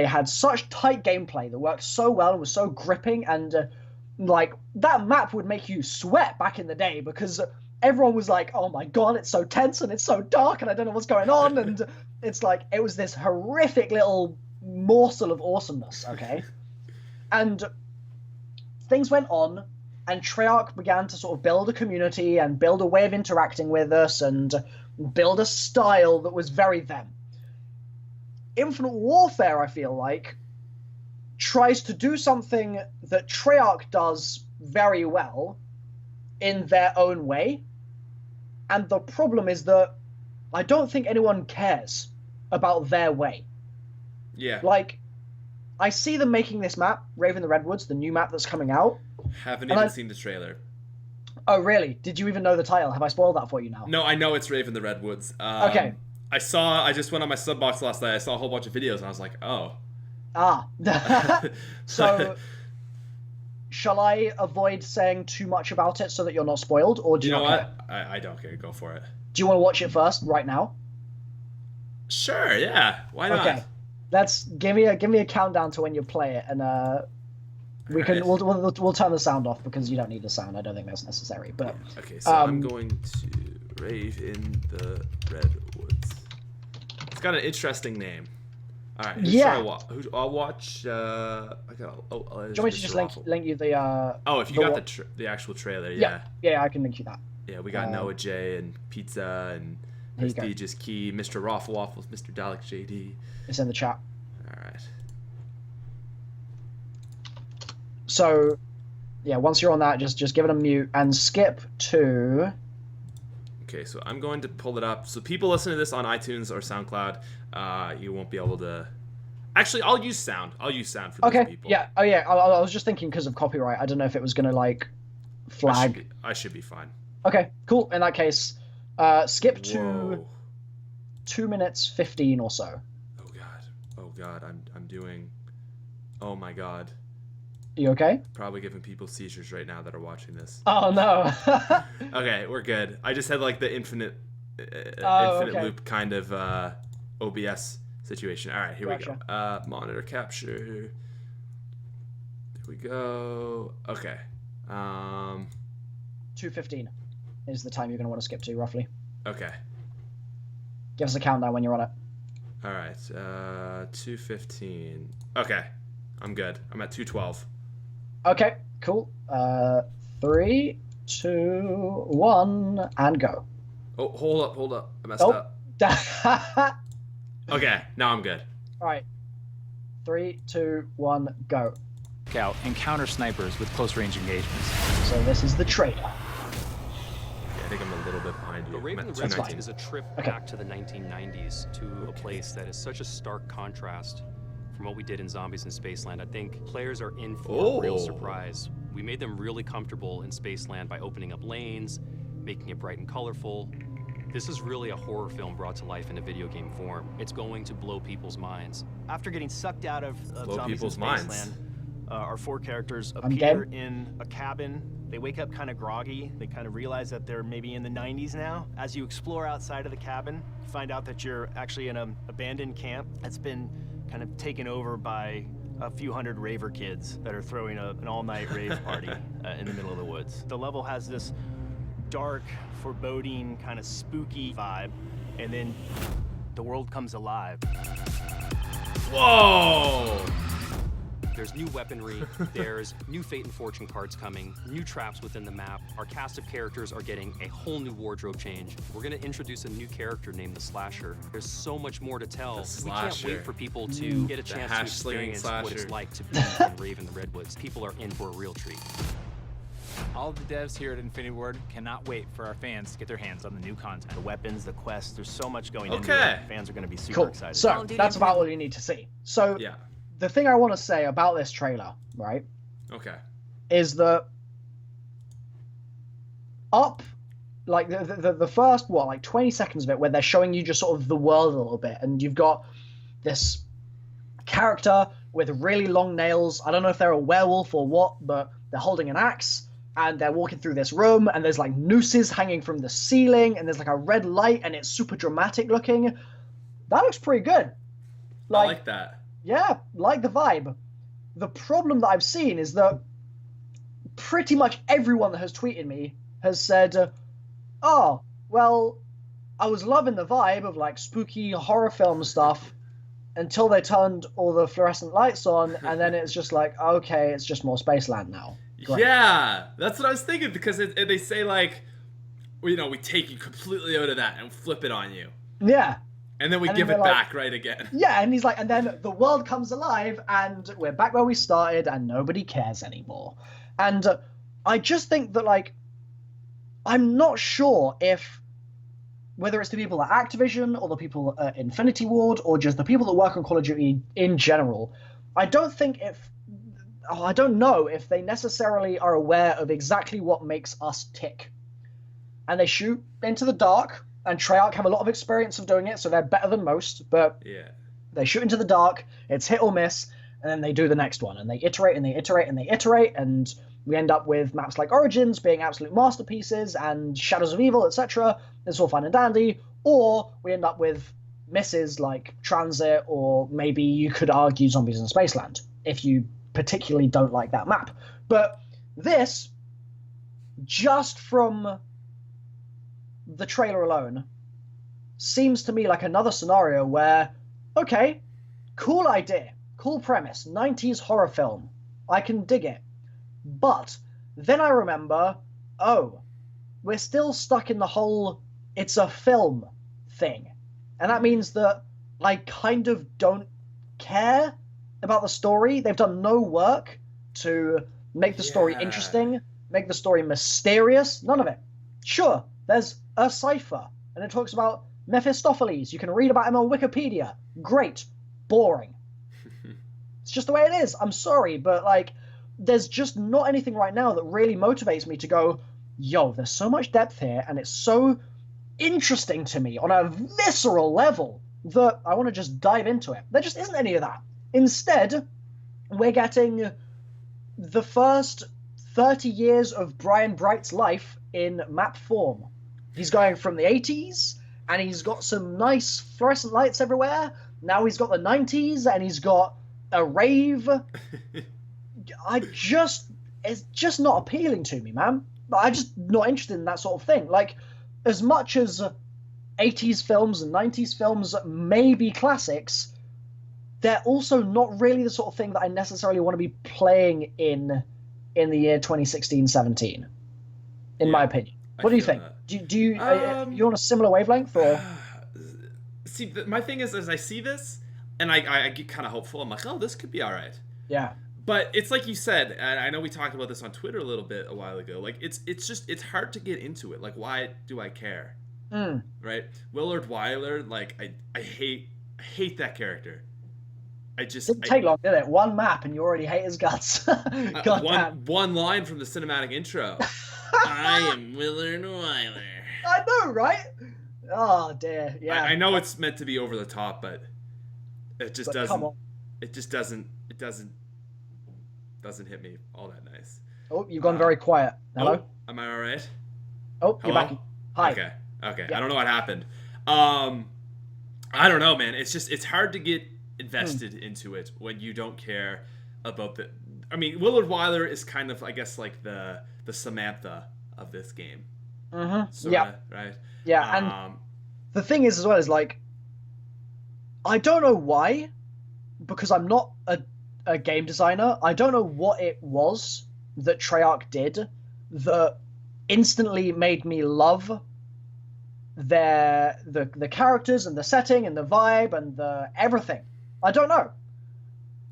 [SPEAKER 2] had such tight gameplay that worked so well and was so gripping, and like that map would make you sweat back in the day because everyone was like, oh my god, it's so tense and it's so dark and I don't know what's going on, and it's like it was this horrific little morsel of awesomeness. Okay. And things went on, and Treyarch began to sort of build a community and build a way of interacting with us and build a style that was very them. Infinite Warfare, I feel like, tries to do something that Treyarch does very well in their own way. And the problem is that I don't think anyone cares about their way.
[SPEAKER 1] Yeah.
[SPEAKER 2] Like, I see them making this map, Raven the Redwoods, the new map that's coming out.
[SPEAKER 1] Haven't even seen the trailer.
[SPEAKER 2] Oh, really? Did you even know the title? Have I spoiled that for you now?
[SPEAKER 1] No, I know it's Raven the Redwoods.
[SPEAKER 2] Okay.
[SPEAKER 1] I just went on my sub box last night. I saw a whole bunch of videos, and I was like, oh.
[SPEAKER 2] So, shall I avoid saying too much about it so that you're not spoiled, or do you
[SPEAKER 1] know
[SPEAKER 2] not
[SPEAKER 1] what? I don't care. Go for it.
[SPEAKER 2] Do you want to watch it first, right now?
[SPEAKER 1] Sure. Yeah. Why not?
[SPEAKER 2] Okay. Let's give me a countdown to when you play it, and we'll turn the sound off because you don't need the sound. I don't think that's necessary. But
[SPEAKER 1] okay, so I'm going to Raven the Redwoods. It's got an interesting name. All right.
[SPEAKER 2] Yeah.
[SPEAKER 1] I'll watch. I got.
[SPEAKER 2] Do you want me to just link you the?
[SPEAKER 1] Oh, if you got the actual trailer, yeah.
[SPEAKER 2] Yeah, I can link you that.
[SPEAKER 1] Yeah, we got Noah J and Pizza and Prestigious Key, MrRoflWaffles, Mr. Dalek JD.
[SPEAKER 2] It's in the chat.
[SPEAKER 1] All right.
[SPEAKER 2] So, yeah, once you're on that, just give it a mute and skip to.
[SPEAKER 1] Okay, so I'm going to pull it up. So people listening to this on iTunes or SoundCloud, you won't be able to. Actually, I'll use sound. for those people.
[SPEAKER 2] Yeah. Oh, yeah. I was just thinking because of copyright. I don't know if it was gonna like flag.
[SPEAKER 1] I should be fine.
[SPEAKER 2] Okay, cool. In that case, skip to 2 minutes 15 or so.
[SPEAKER 1] Oh god, I'm doing. Oh my god.
[SPEAKER 2] You okay?
[SPEAKER 1] Probably giving people seizures right now that are watching this.
[SPEAKER 2] Oh no.
[SPEAKER 1] Okay, we're good. I just had like the infinite loop kind of OBS situation. All right, here we go. Monitor capture. Here we go. Okay.
[SPEAKER 2] 2:15 is the time you're going to want to skip to, roughly.
[SPEAKER 1] Okay.
[SPEAKER 2] Give us a countdown when you're on it.
[SPEAKER 1] All right. 2:15. Okay. I'm good. I'm at 2:12.
[SPEAKER 2] Okay, cool. 3, 2, 1, and go.
[SPEAKER 1] Oh, hold up. I messed up. Okay, now I'm good.
[SPEAKER 2] All right. 3, 2, 1, go.
[SPEAKER 3] Out and counter snipers with close range engagements.
[SPEAKER 2] So this is the trailer.
[SPEAKER 1] Yeah, I think I'm a little bit behind you.
[SPEAKER 4] The Raven the Redwoods is a trip back to the 1990s to a place that is such a stark contrast from what we did in Zombies in Spaceland. I think players are in for a real surprise. We made them really comfortable in Spaceland by opening up lanes, making it bright and colorful. This is really a horror film brought to life in a video game form. It's going to blow people's minds.
[SPEAKER 5] After getting sucked out of Zombies in Spaceland, our 4 characters appear in a cabin. They wake up kind of groggy. They kind of realize that they're maybe in the 90s now. As you explore outside of the cabin, you find out that you're actually in an abandoned camp that's been kind of taken over by a few hundred raver kids that are throwing an all-night rave party in the middle of the woods. The level has this dark, foreboding, kind of spooky vibe, and then the world comes alive.
[SPEAKER 1] Whoa!
[SPEAKER 4] There's new weaponry, there's new fate and fortune cards coming, new traps within the map. Our cast of characters are getting a whole new wardrobe change. We're gonna introduce a new character named the Slasher. There's so much more to tell. We can't wait for people to get a chance to experience what it's like to be in Raven the Redwoods. People are in for a real treat.
[SPEAKER 3] All of the devs here at Infinity Ward cannot wait for our fans to get their hands on the new content.
[SPEAKER 5] The weapons, the quests, there's so much going into it. Fans are going to be super excited.
[SPEAKER 2] So that's about all you need to see. So the thing I want to say about this trailer, right?
[SPEAKER 1] Okay.
[SPEAKER 2] Is that like the first 20 seconds of it where they're showing you just sort of the world a little bit, and you've got this character with really long nails. I don't know if they're a werewolf or what, but they're holding an axe and they're walking through this room, and there's like nooses hanging from the ceiling, and there's like a red light, and it's super dramatic looking. That looks pretty good.
[SPEAKER 1] I like that.
[SPEAKER 2] Yeah, like the vibe. The problem that I've seen is that pretty much everyone that has tweeted me has said, oh, well, I was loving the vibe of like spooky horror film stuff until they turned all the fluorescent lights on, and then it's just like, okay, it's just more Spaceland now. Great.
[SPEAKER 1] Yeah, that's what I was thinking, because they say, like, we take you completely out of that and flip it on you.
[SPEAKER 2] Yeah.
[SPEAKER 1] And then we give it back right again.
[SPEAKER 2] Yeah, and he's like, and then the world comes alive, and we're back where we started, and nobody cares anymore. And I just think that, like, I'm not sure if, whether it's the people at Activision or the people at Infinity Ward or just the people that work on Call of Duty in general, I don't know if they necessarily are aware of exactly what makes us tick. And they shoot into the dark, and Treyarch have a lot of experience of doing it, so they're better than most, but they shoot into the dark, it's hit or miss, and then they do the next one, and they iterate and they iterate and they iterate, and we end up with maps like Origins being absolute masterpieces, and Shadows of Evil, etc. It's all fine and dandy, or we end up with misses like Transit, or maybe you could argue Zombies in Spaceland, if you particularly don't like that map. But this, just from the trailer alone, seems to me like another scenario where, okay, cool idea, cool premise, 90s horror film, I can dig it. But then I remember, oh, we're still stuck in the whole it's a film thing. And that means that I kind of don't care about the story. They've done no work to make the story interesting, make the story mysterious, none of it. Sure, there's a cipher, and it talks about Mephistopheles. You can read about him on Wikipedia. Great. Boring. It's just the way it is. I'm sorry, but, like, there's just not anything right now that really motivates me to go, yo, there's so much depth here, and it's so interesting to me on a visceral level that I want to just dive into it. There just isn't any of that. Instead, we're getting the first 30 years of Brian Bright's life in map form. He's going from the 80s, and he's got some nice fluorescent lights everywhere. Now he's got the 90s, and he's got a rave. It's just not appealing to me, man. I'm just not interested in that sort of thing. Like, as much as 80s films and 90s films may be classics, they're also not really the sort of thing that I necessarily want to be playing in the year 2016-17, in my opinion. What do you think? Do you you on a similar wavelength, or?
[SPEAKER 1] See, my thing is, as I see this, and I get kind of hopeful. I'm like, oh, this could be all right.
[SPEAKER 2] Yeah.
[SPEAKER 1] But it's like you said, and I know we talked about this on Twitter a little bit a while ago. Like, it's hard to get into it. Like, why do I care? Right? Willard Wyler, like, I hate that character.
[SPEAKER 2] Didn't take long, did it? One map and you already hate his guts.
[SPEAKER 1] One line from the cinematic intro. I am Willard Wyler.
[SPEAKER 2] I know, right? Oh dear, yeah.
[SPEAKER 1] I know it's meant to be over the top, but it just doesn't.
[SPEAKER 2] Come on.
[SPEAKER 1] It just doesn't hit me all that nice.
[SPEAKER 2] Oh, you've gone very quiet. Hello?
[SPEAKER 1] Oh, am I all right?
[SPEAKER 2] Oh, you're back. Hi.
[SPEAKER 1] Okay.
[SPEAKER 2] Yep.
[SPEAKER 1] I don't know what happened. I don't know, man. It's hard to get invested into it when you don't care about the. I mean, Willard Wyler is kind of, I guess, like the Samantha of this game.
[SPEAKER 2] Yeah.
[SPEAKER 1] Right.
[SPEAKER 2] Yeah, and the thing is, as well, is like, I don't know why, because I'm not a game designer. I don't know what it was that Treyarch did that instantly made me love the characters and the setting and the vibe and the everything. I don't know.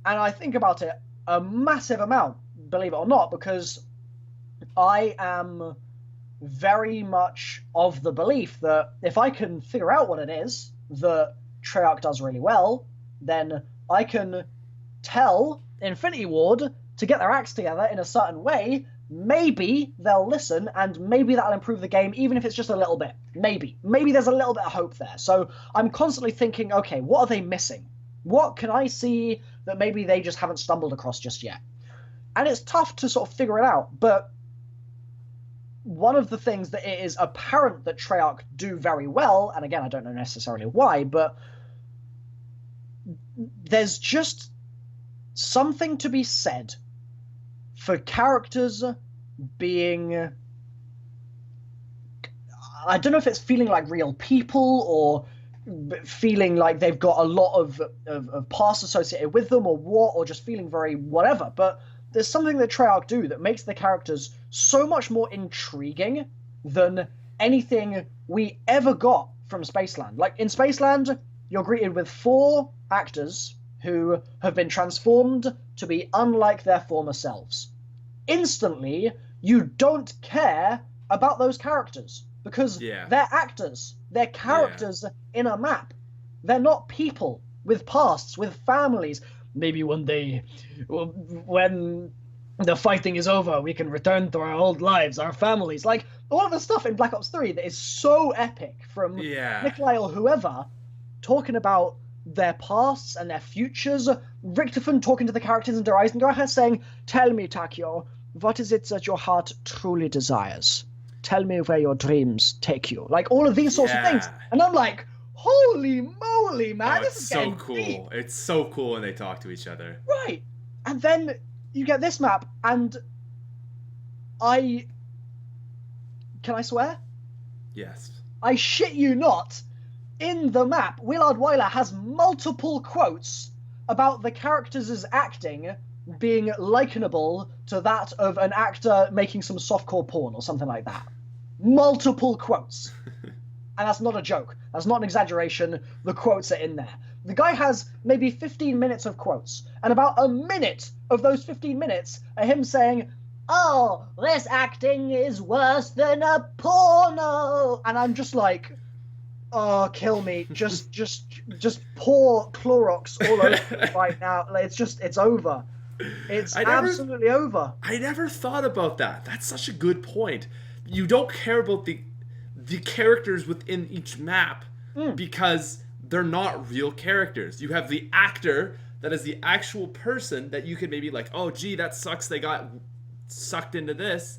[SPEAKER 2] And I think about it a massive amount, believe it or not, because I am very much of the belief that if I can figure out what it is that Treyarch does really well, then I can tell Infinity Ward to get their acts together in a certain way. Maybe they'll listen, and maybe that'll improve the game, even if it's just a little bit. Maybe there's a little bit of hope there. So I'm constantly thinking, okay, what are they missing? What can I see that maybe they just haven't stumbled across just yet? And it's tough to sort of figure it out, but one of the things that it is apparent that Treyarch do very well, and again, I don't know necessarily why, but there's just something to be said for characters being, I don't know if it's feeling like real people or feeling like they've got a lot of past associated with them or what, or just feeling very whatever. But there's something that Treyarch do that makes the characters so much more intriguing than anything we ever got from Spaceland. Like, in Spaceland, you're greeted with 4 actors who have been transformed to be unlike their former selves. Instantly, you don't care about those characters because they're actors. They're characters in a map. They're not people with pasts, with families. Maybe one day, when the fighting is over, we can return to our old lives, our families. Like, all of the stuff in Black Ops 3 that is so epic from Nikolai or whoever talking about their pasts and their futures. Richtofen talking to the characters in Der Eisendrache saying, "Tell me, Takio, what is it that your heart truly desires? Tell me where your dreams take you." Like, all of these sorts of things. And I'm like, holy moly, man, this is
[SPEAKER 1] so cool.
[SPEAKER 2] Deep.
[SPEAKER 1] It's so cool when they talk to each other.
[SPEAKER 2] Right. And then you get this map, and can I swear?
[SPEAKER 1] Yes.
[SPEAKER 2] I shit you not. In the map, Willard Wyler has multiple quotes about the characters' acting being likenable to that of an actor making some softcore porn or something like that. Multiple quotes. And that's not a joke. That's not an exaggeration. The quotes are in there. The guy has maybe 15 minutes of quotes, and about a minute of those 15 minutes are him saying, "Oh, this acting is worse than a porno." And I'm just like, oh, kill me. Just pour Clorox all over me right now. Like, it's over. It's absolutely over.
[SPEAKER 1] I never thought about that. That's such a good point. You don't care about the characters within each map because they're not real characters. You have the actor that is the actual person that you could maybe like, oh, gee, that sucks. They got sucked into this.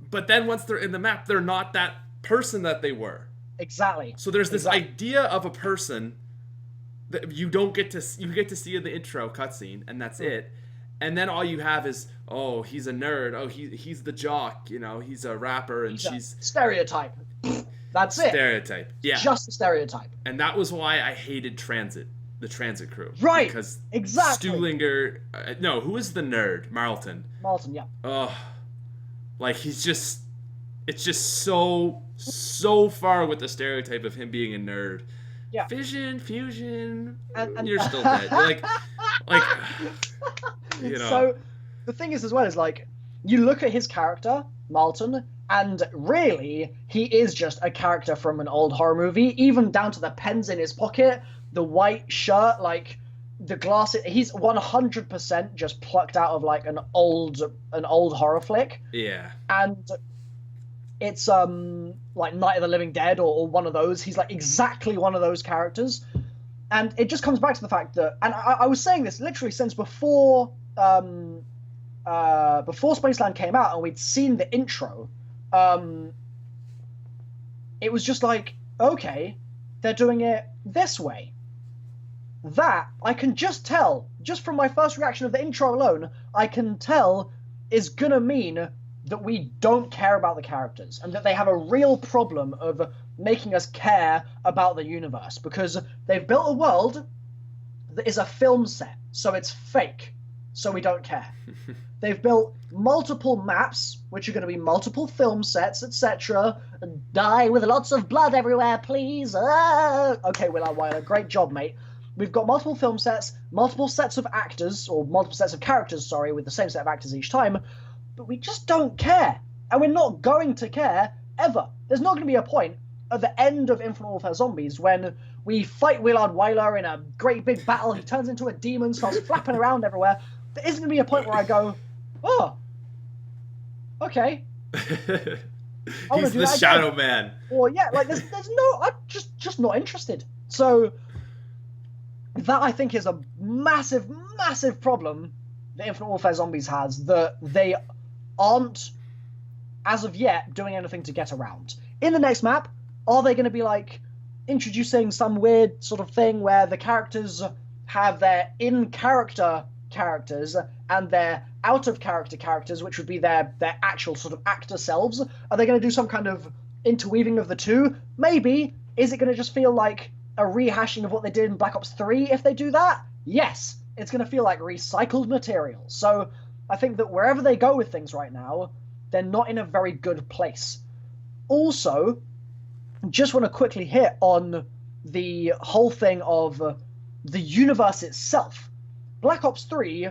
[SPEAKER 1] But then once they're in the map, they're not that person that they were.
[SPEAKER 2] Exactly.
[SPEAKER 1] So there's this idea of a person that you get to see in the intro cutscene, and that's it. And then all you have is, oh, he's a nerd. Oh, he's the jock. You know, he's a rapper, and she's
[SPEAKER 2] stereotype. That's it.
[SPEAKER 1] Stereotype. Yeah.
[SPEAKER 2] Just a stereotype.
[SPEAKER 1] And that was why I hated the transit crew.
[SPEAKER 2] Right.
[SPEAKER 1] Because
[SPEAKER 2] exactly.
[SPEAKER 1] Stuhlinger. No, who is the nerd? Marlton.
[SPEAKER 2] Marlton, yeah.
[SPEAKER 1] Oh, like he's just. It's just so far with the stereotype of him being a nerd.
[SPEAKER 2] Yeah.
[SPEAKER 1] Fission, fusion, and you're still dead. like, you know.
[SPEAKER 2] So the thing is, as well, is like you look at his character, Marlton, and really he is just a character from an old horror movie, even down to the pens in his pocket, the white shirt, like the glasses. He's 100% just plucked out of like an old horror flick.
[SPEAKER 1] Yeah.
[SPEAKER 2] And it's like Night of the Living Dead or one of those. He's like exactly one of those characters, and it just comes back to the fact that, and I was saying this literally since before Spaceland came out and we'd seen the intro. It was just like, okay, they're doing it this way. That I can just tell, just from my first reaction of the intro alone, I can tell is gonna mean that we don't care about the characters and that they have a real problem of making us care about the universe because they've built a world that is a film set, so it's fake, so we don't care. They've built multiple maps, which are going to be multiple film sets, etc. Die with lots of blood everywhere, please. Okay, Willard Wyler, great job, mate. We've got multiple film sets, multiple sets of actors, or multiple sets of characters, sorry, with the same set of actors each time, but we just don't care. And we're not going to care ever. There's not going to be a point at the end of Infinite Warfare Zombies when we fight Willard Wyler in a great big battle, he turns into a demon, starts flapping around everywhere. There isn't going to be a point where I go, oh, okay.
[SPEAKER 1] He's the Shadow Man.
[SPEAKER 2] Or yeah, like there's no, I'm just not interested. So that I think is a massive, massive problem that Infinite Warfare Zombies has, that they aren't, as of yet, doing anything to get around. In the next map, are they going to be like introducing some weird sort of thing where the characters have their in-character characters and their out-of-character characters, which would be their actual sort of actor selves? Are they going to do some kind of interweaving of the two? Maybe. Is it going to just feel like a rehashing of what they did in Black Ops 3 if they do that? Yes. It's going to feel like recycled material. So I think that wherever they go with things right now, they're not in a very good place. Also, just want to quickly hit on the whole thing of the universe itself. Black Ops 3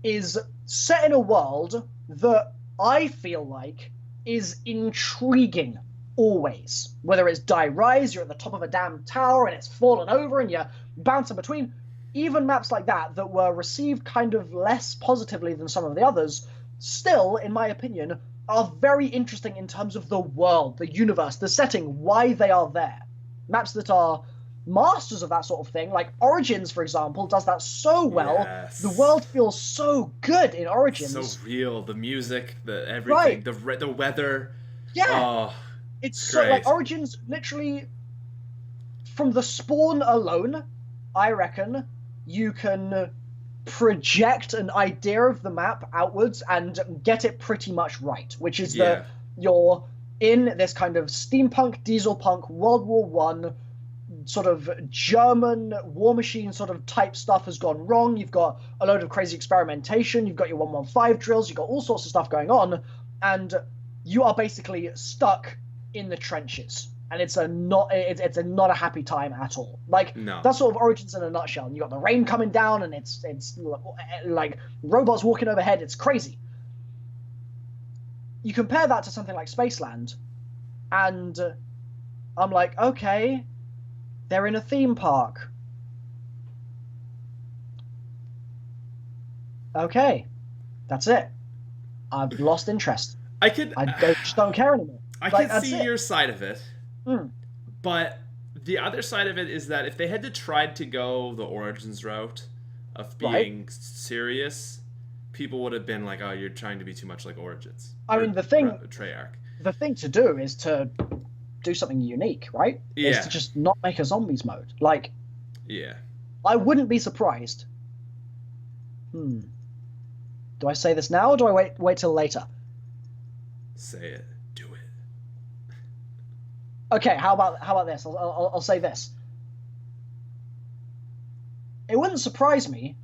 [SPEAKER 2] is set in a world that I feel like is intriguing always. Whether it's Die Rise, you're at the top of a damn tower and it's fallen over and you're bouncing between. Even maps like that were received kind of less positively than some of the others, still, in my opinion, are very interesting in terms of the world, the universe, the setting, why they are there. Maps that are masters of that sort of thing, like Origins, for example, does that so well.
[SPEAKER 1] Yes.
[SPEAKER 2] The world feels so good in Origins.
[SPEAKER 1] So real. The music, the everything,
[SPEAKER 2] right.
[SPEAKER 1] the weather.
[SPEAKER 2] Yeah.
[SPEAKER 1] Oh,
[SPEAKER 2] it's so, like, Origins, literally, from the spawn alone, I reckon you can project an idea of the map outwards and get it pretty much right, which is that you're in this kind of steampunk, dieselpunk, World War I sort of German war machine sort of type stuff has gone wrong. You've got a load of crazy experimentation. You've got your 115 drills. You've got all sorts of stuff going on, and you are basically stuck in the trenches. And it's not a happy time at all. Like, that's sort of Origins in a nutshell. And you got the rain coming down, and it's like robots walking overhead. It's crazy. You compare that to something like Spaceland, and I'm like, okay, they're in a theme park. Okay, that's it. I've lost interest. I just don't care anymore.
[SPEAKER 1] I can see your side of it. But the other side of it is that if they had to try to go the Origins route of being serious, people would have been like, "Oh, you're trying to be too much like Origins."
[SPEAKER 2] I mean,
[SPEAKER 1] Treyarch.
[SPEAKER 2] The thing to do is to do something unique, right?
[SPEAKER 1] Yeah.
[SPEAKER 2] Is to just not make a zombies mode. Like,
[SPEAKER 1] yeah.
[SPEAKER 2] I wouldn't be surprised. Do I say this now, or do I wait till later?
[SPEAKER 1] Say it. Do it.
[SPEAKER 2] Okay, how about this? I'll say this. It wouldn't surprise me.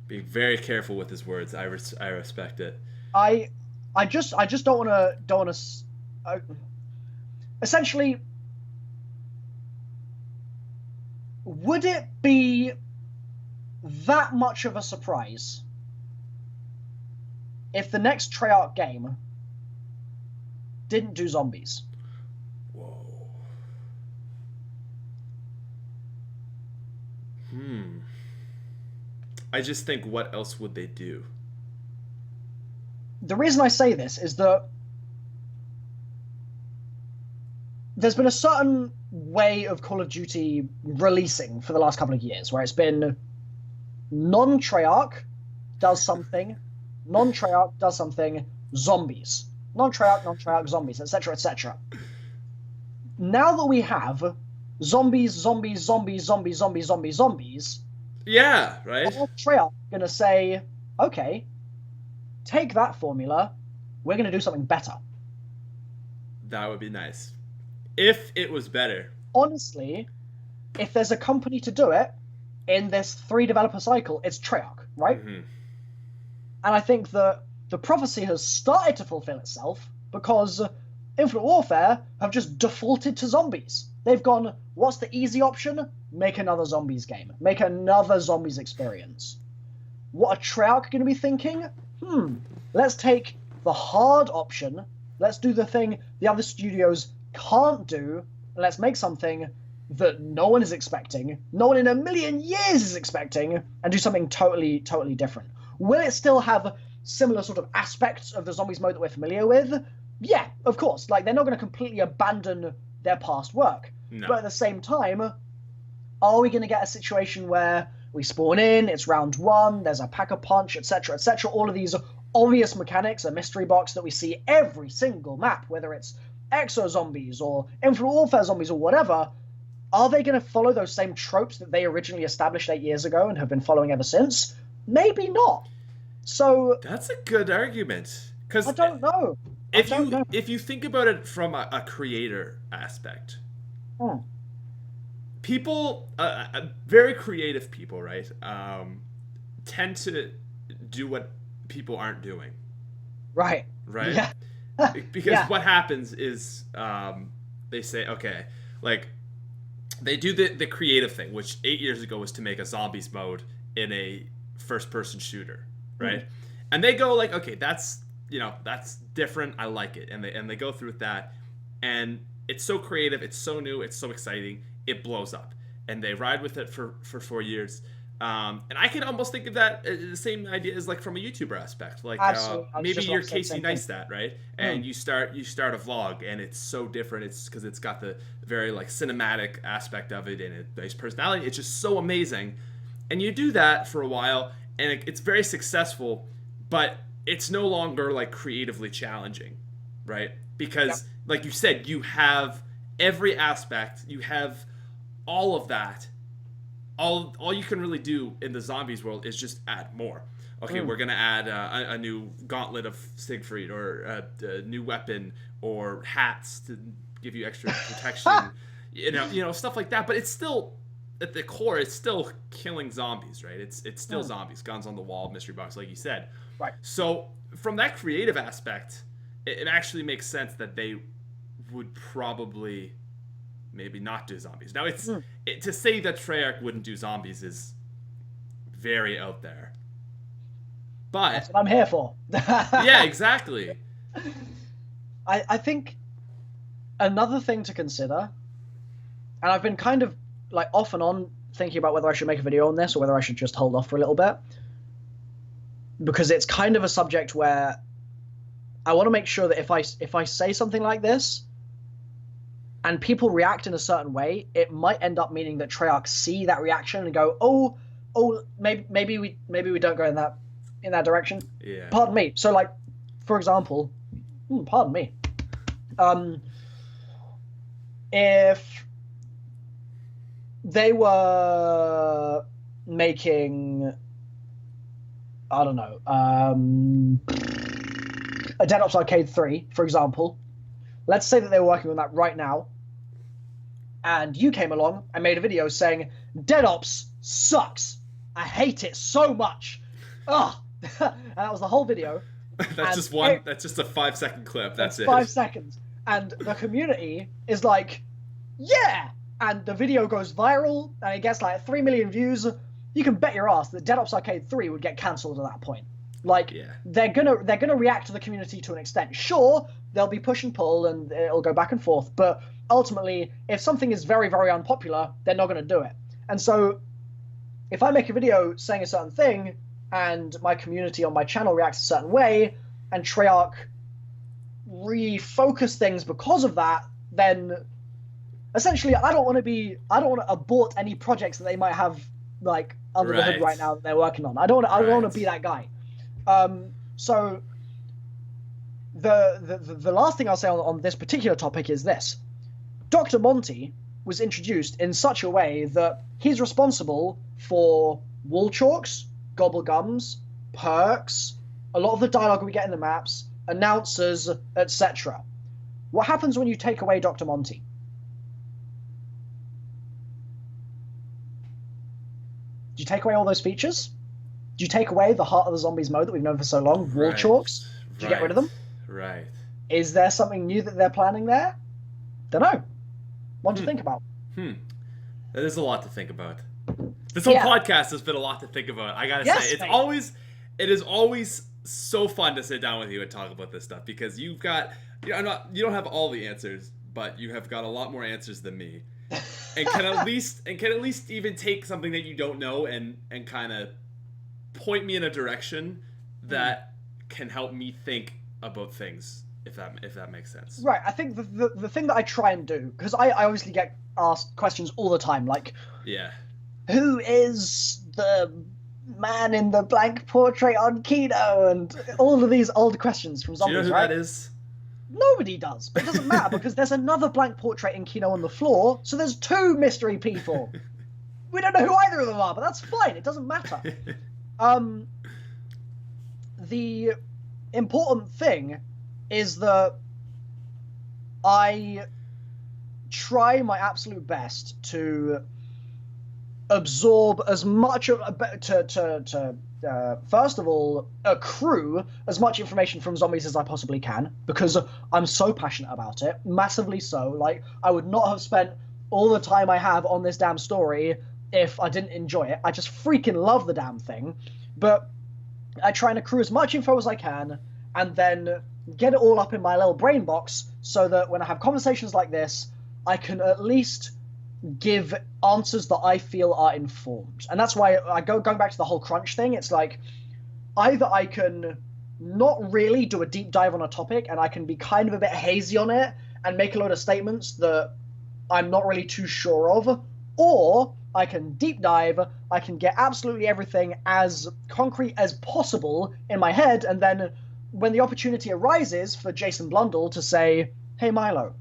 [SPEAKER 1] Be very careful with his words. I respect it.
[SPEAKER 2] I just don't want to. Essentially, would it be that much of a surprise if the next Treyarch game didn't do zombies?
[SPEAKER 1] Whoa. I just think, what else would they do?
[SPEAKER 2] The reason I say this is that there's been a certain way of Call of Duty releasing for the last couple of years, where it's been non-Treyarch does something, non-Treyarch does something, zombies. Non-Treyarch, zombies, etc., etc. Now that we have zombies,
[SPEAKER 1] yeah, right?
[SPEAKER 2] Treyarch gonna say, okay, take that formula, we're gonna do something better.
[SPEAKER 1] That would be nice. If it was better.
[SPEAKER 2] Honestly, if there's a company to do it in this 3 developer cycle, it's Treyarch, right?
[SPEAKER 1] Mm-hmm.
[SPEAKER 2] And I think that the prophecy has started to fulfill itself because Infinite Warfare have just defaulted to zombies. They've gone, what's the easy option? Make another zombies game. Make another zombies experience. What are Treyarch going to be thinking? Let's take the hard option. Let's do the thing the other studios can't do. And let's make something that no one is expecting, no one in a million years is expecting, and do something totally, totally different. Will it still have similar sort of aspects of the zombies mode that we're familiar with? Yeah, of course. Like, they're not going to completely abandon their past work.
[SPEAKER 1] No.
[SPEAKER 2] But at the same time, are we going to get a situation where we spawn in, it's round 1, there's a pack-a-punch, etc., etc., all of these obvious mechanics, a mystery box that we see every single map, whether it's Exo Zombies or Infinite Warfare Zombies or whatever, are they going to follow those same tropes that they originally established 8 years ago and have been following ever since? Maybe not. So
[SPEAKER 1] that's a good argument. 'Cause
[SPEAKER 2] I don't know.
[SPEAKER 1] if you think about it from a creator aspect, people, very creative people, right, tend to do what people aren't doing.
[SPEAKER 2] Right.
[SPEAKER 1] Yeah. Because what happens is they say, okay, like they do the creative thing, which 8 years ago was to make a zombies mode in a first-person shooter, right? And they go like, okay, that's different. I like it, and they go through with that, and it's so creative, it's so new, it's so exciting, it blows up, and they ride with it for 4 years. And I can almost think of that the same idea as like from a YouTuber aspect, like maybe you're Casey Neistat, right? And you start a vlog, and it's so different. It's because it's got the very like cinematic aspect of it, and his personality. It's just so amazing, and you do that for a while, and it's very successful, but it's no longer like creatively challenging, right? Because like you said, you have every aspect, you have all of that. All you can really do in the zombies world is just add more. Okay, we're gonna add a new gauntlet of Siegfried, or a new weapon, or hats to give you extra protection. you know stuff like that. But it's still at the core, it's still killing zombies, right? It's still zombies, guns on the wall, mystery box, like you said.
[SPEAKER 2] Right.
[SPEAKER 1] So from that creative aspect, it actually makes sense that they would probably maybe not do zombies. Now, to say that Treyarch wouldn't do zombies is very out there. But
[SPEAKER 2] that's what I'm here for.
[SPEAKER 1] Yeah, exactly.
[SPEAKER 2] I think another thing to consider, and I've been kind of like off and on thinking about whether I should make a video on this or whether I should just hold off for a little bit, because it's kind of a subject where I want to make sure that if I say something like this, and people react in a certain way, it might end up meaning that Treyarch see that reaction and go, oh, maybe we don't go in that direction.
[SPEAKER 1] Yeah.
[SPEAKER 2] Pardon me. So, like, for example, pardon me. If they were making, I don't know, a Dead Ops Arcade 3, for example, let's say that they were working on that right now, and you came along and made a video saying, Dead Ops sucks. I hate it so much. Ugh. And that was the whole video.
[SPEAKER 1] That's just a 5-second clip. That's it.
[SPEAKER 2] 5 seconds. And the community is like, yeah! And the video goes viral, and it gets like 3 million views. You can bet your ass that Dead Ops Arcade 3 would get cancelled at that point. Like, they're gonna react to the community to an extent. Sure, they'll be push and pull, and it'll go back and forth. But ultimately, if something is very, very unpopular, they're not going to do it. And so, if I make a video saying a certain thing, and my community on my channel reacts a certain way, and Treyarch refocus things because of that, then essentially, I don't want to abort any projects that they might have like under the hood right now that they're working on. I don't want to be that guy. So the last thing I'll say on this particular topic is this. Dr. Monty was introduced in such a way that he's responsible for wall chalks, gobble gums, perks, a lot of the dialogue we get in the maps, announcers, etc. What happens when you take away Dr. Monty? Do you take away all those features? Do you take away the Heart of the Zombies mode that we've known for so long? Wall chalks? Do you get rid of them?
[SPEAKER 1] Right.
[SPEAKER 2] Is there something new that they're planning there? Don't know. What do you think about?
[SPEAKER 1] That is a lot to think about. This whole podcast has been a lot to think about. I gotta say, it is always so fun to sit down with you and talk about this stuff, because you've got, you don't have all the answers, but you have got a lot more answers than me, and can at least even take something that you don't know and kind of point me in a direction that can help me think about things, if that makes sense.
[SPEAKER 2] Right. I think the thing that I try and do, because I obviously get asked questions all the time, like, who is the man in the blank portrait on Kino, and all of these old questions from zombies.
[SPEAKER 1] Do you know who that is?
[SPEAKER 2] Nobody does, but it doesn't matter because there's another blank portrait in Kino on the floor, so there's two mystery people. We don't know who either of them are, but that's fine. It doesn't matter. The important thing is that I try my absolute best to absorb as much first of all, accrue as much information from zombies as I possibly can, because I'm so passionate about it, massively so. Like, I would not have spent all the time I have on this damn story if I didn't enjoy it. I just freaking love the damn thing. But I try and accrue as much info as I can, and then get it all up in my little brain box, so that when I have conversations like this, I can at least give answers that I feel are informed. And that's why going back to the whole crunch thing, it's like, either I can not really do a deep dive on a topic, and I can be kind of a bit hazy on it and make a load of statements that I'm not really too sure of, or I can deep dive, I can get absolutely everything as concrete as possible in my head, and then when the opportunity arises for Jason Blundell to say, hey Milo,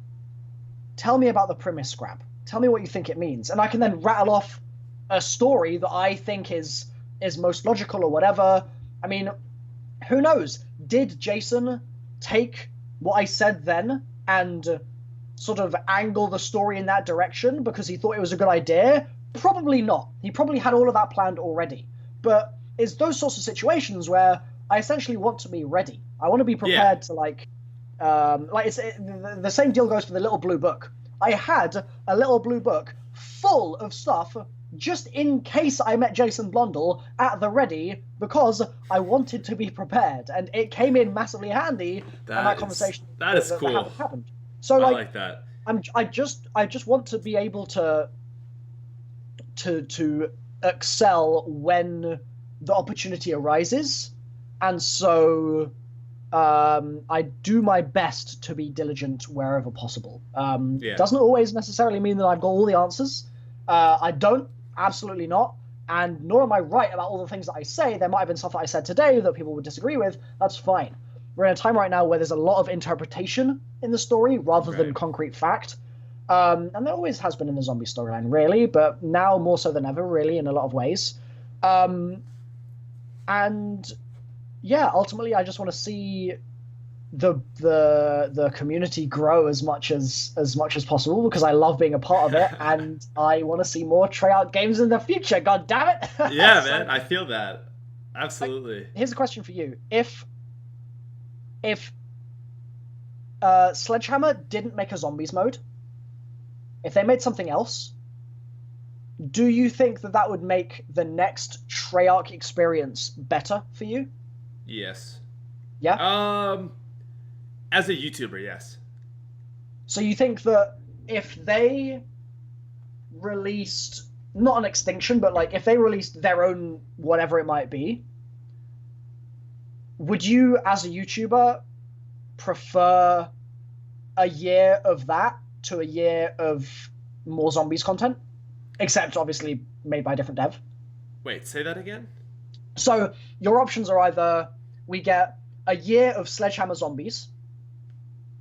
[SPEAKER 2] tell me about the primis scrap. Tell me what you think it means. And I can then rattle off a story that I think is most logical or whatever. I mean, who knows? Did Jason take what I said then and sort of angle the story in that direction because he thought it was a good idea? Probably not. He probably had all of that planned already. But it's those sorts of situations where I essentially want to be ready. I want to be prepared to the same deal goes for the little blue book. I had a little blue book full of stuff just in case I met Jason Blundell at the ready, because I wanted to be prepared, and it came in massively handy in that conversation.
[SPEAKER 1] That is cool.
[SPEAKER 2] That happened. So
[SPEAKER 1] I like that.
[SPEAKER 2] I just want to be able to excel when the opportunity arises, and so I do my best to be diligent wherever possible. Doesn't always necessarily mean that I've got all the answers. I don't, absolutely not. And nor am I right about all the things that I say. There might have been stuff that I said today that people would disagree with. That's fine. We're in a time right now where there's a lot of interpretation in the story rather than concrete fact. And there always has been in the zombie storyline, really, but now more so than ever, really, in a lot of ways. And yeah, ultimately, I just want to see the community grow as much as possible, because I love being a part of it, and I want to see more Treyarch games in the future. God damn it!
[SPEAKER 1] Yeah, man, I feel that absolutely.
[SPEAKER 2] Here's a question for you: If Sledgehammer didn't make a zombies mode, if they made something else, do you think that would make the next Treyarch experience better for you?
[SPEAKER 1] Yes.
[SPEAKER 2] Yeah?
[SPEAKER 1] As a YouTuber, yes.
[SPEAKER 2] So you think that if they released, not an extinction, but like if they released their own whatever it might be, would you, as a YouTuber, prefer a year of that to a year of more zombies content? Except, obviously, made by a different dev.
[SPEAKER 1] Wait, say that again?
[SPEAKER 2] So, your options are either we get a year of Sledgehammer zombies,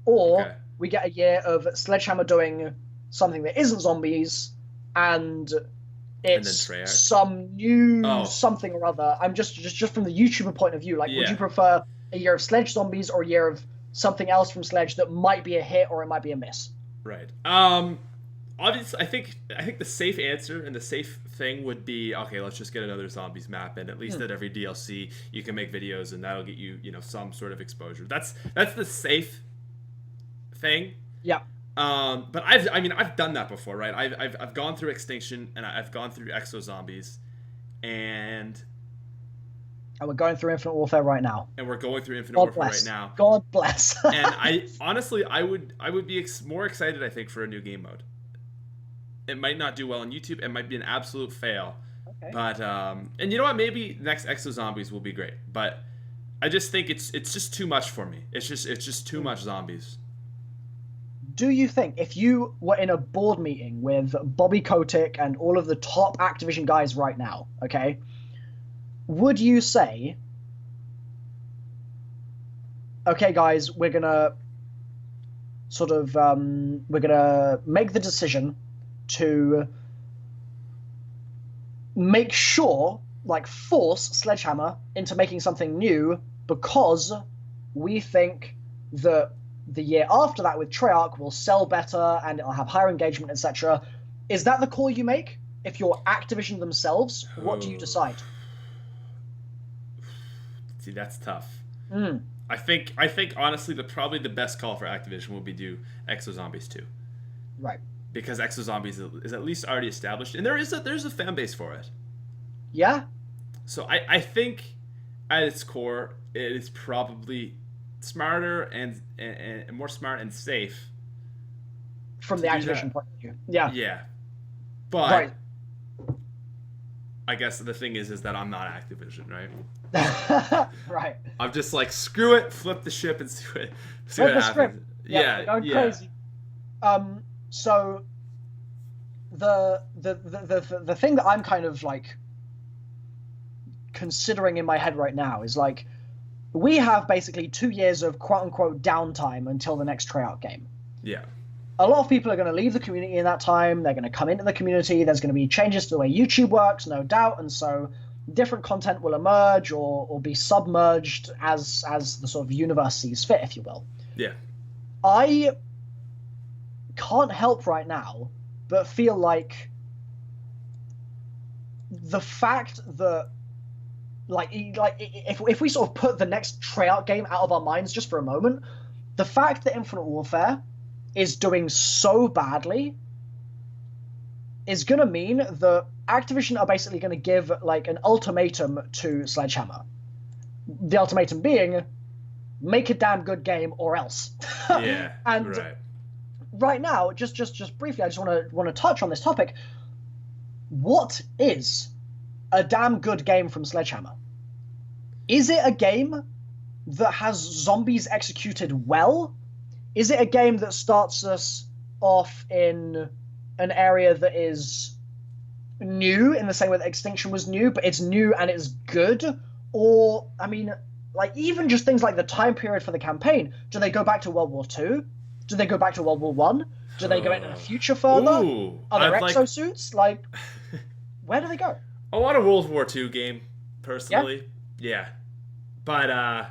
[SPEAKER 2] or we get a year of Sledgehammer doing something that isn't zombies, and it's some new something or other. I'm just from the YouTuber point of view, like, would you prefer a year of Sledge zombies or a year of something else from Sledge that might be a hit or it might be a miss?
[SPEAKER 1] Right. Obviously, I think the safe answer and the safe thing would be, okay, let's just get another zombies map, and at least at every DLC you can make videos, and that'll get you, some sort of exposure. That's the safe thing.
[SPEAKER 2] Yeah.
[SPEAKER 1] But I've done that before, right? I've gone through Extinction, and I've gone through Exo Zombies, and
[SPEAKER 2] we're going through Infinite Warfare right now.
[SPEAKER 1] And we're going through Infinite Warfare right now.
[SPEAKER 2] God bless.
[SPEAKER 1] And I honestly would be more excited, I think, for a new game mode. It might not do well on YouTube. It might be an absolute fail. Okay. But and you know what? Maybe next Exo Zombies will be great. But I just think it's just too much for me. It's just too much zombies.
[SPEAKER 2] Do you think if you were in a board meeting with Bobby Kotick and all of the top Activision guys right now, okay, would you say, okay, guys, we're gonna sort of we're gonna make the decision to make sure, like, force Sledgehammer into making something new because we think that the year after that with Treyarch will sell better and it'll have higher engagement, etc. Is that the call you make? If you're Activision themselves, what do you decide?
[SPEAKER 1] See, that's tough.
[SPEAKER 2] Mm.
[SPEAKER 1] I think honestly, probably the best call for Activision will be do Exo Zombies 2.
[SPEAKER 2] Right. Because
[SPEAKER 1] Exo Zombies is at least already established, and there's a fan base for it.
[SPEAKER 2] Yeah.
[SPEAKER 1] So I think at its core, it is probably smarter and more smart and safe
[SPEAKER 2] from the Activision point of view. Yeah.
[SPEAKER 1] Yeah. But
[SPEAKER 2] right.
[SPEAKER 1] I guess the thing is that I'm not Activision, right?
[SPEAKER 2] Right.
[SPEAKER 1] I'm just like, screw it, flip the ship and see what happens.
[SPEAKER 2] Script. Yeah, going crazy. So the thing that I'm kind of like considering in my head right now is like, we have basically 2 years of quote unquote downtime until the next Treyarch game.
[SPEAKER 1] Yeah.
[SPEAKER 2] A lot of people are going to leave the community in that time. They're going to come into the community. There's going to be changes to the way YouTube works, no doubt. And so different content will emerge or be submerged as the sort of universe sees fit, if you will.
[SPEAKER 1] Yeah.
[SPEAKER 2] I can't help right now but feel like the fact that if we sort of put the next Treyarch game out of our minds just for a moment, the fact that Infinite Warfare is doing so badly is going to mean that Activision are basically going to give like an ultimatum to Sledgehammer. The ultimatum being, make a damn good game or else.
[SPEAKER 1] Yeah.
[SPEAKER 2] And right now, just briefly, I just want to touch on this topic. What is a damn good game from Sledgehammer? Is it a game that has zombies executed well? Is it a game that starts us off in an area that is new in the same way that Extinction was new, but it's new and it's good? Or, I mean, like even just things like the time period for the campaign. Do they go back to World War II? Do they go back to World War One? Do they go into the future further?
[SPEAKER 1] Ooh,
[SPEAKER 2] Are there exosuits? Like, where do they go?
[SPEAKER 1] I want a World War II game, personally. Yeah. But,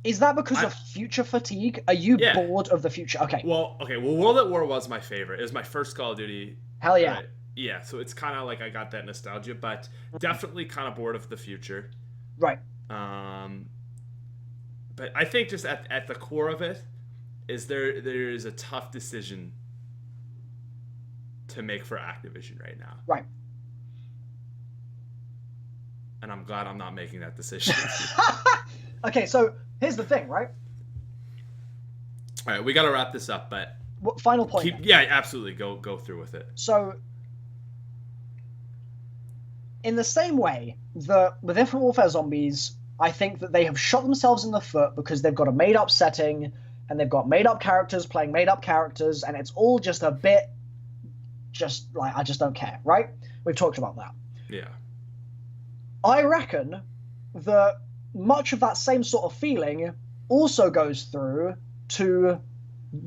[SPEAKER 2] is that because of future fatigue? Are you bored of the future? Okay.
[SPEAKER 1] Well, World at War was my favorite. It was my first Call of Duty.
[SPEAKER 2] Hell yeah.
[SPEAKER 1] Yeah, so it's kind of like I got that nostalgia, but definitely kind of bored of the future.
[SPEAKER 2] Right.
[SPEAKER 1] But I think just at the core of it is there is a tough decision to make for Activision right now.
[SPEAKER 2] Right.
[SPEAKER 1] And I'm glad I'm not making that decision.
[SPEAKER 2] Okay, so here's the thing, right?
[SPEAKER 1] All right, we got to wrap this up, but
[SPEAKER 2] final point.
[SPEAKER 1] Yeah, absolutely. Go through with it.
[SPEAKER 2] So, in the same way that with Infinite Warfare Zombies, I think that they have shot themselves in the foot because they've got a made-up setting and they've got made-up characters playing made-up characters, and it's all just a bit, just like I just don't care, right? We've talked about that.
[SPEAKER 1] Yeah.
[SPEAKER 2] I reckon that much of that same sort of feeling also goes through to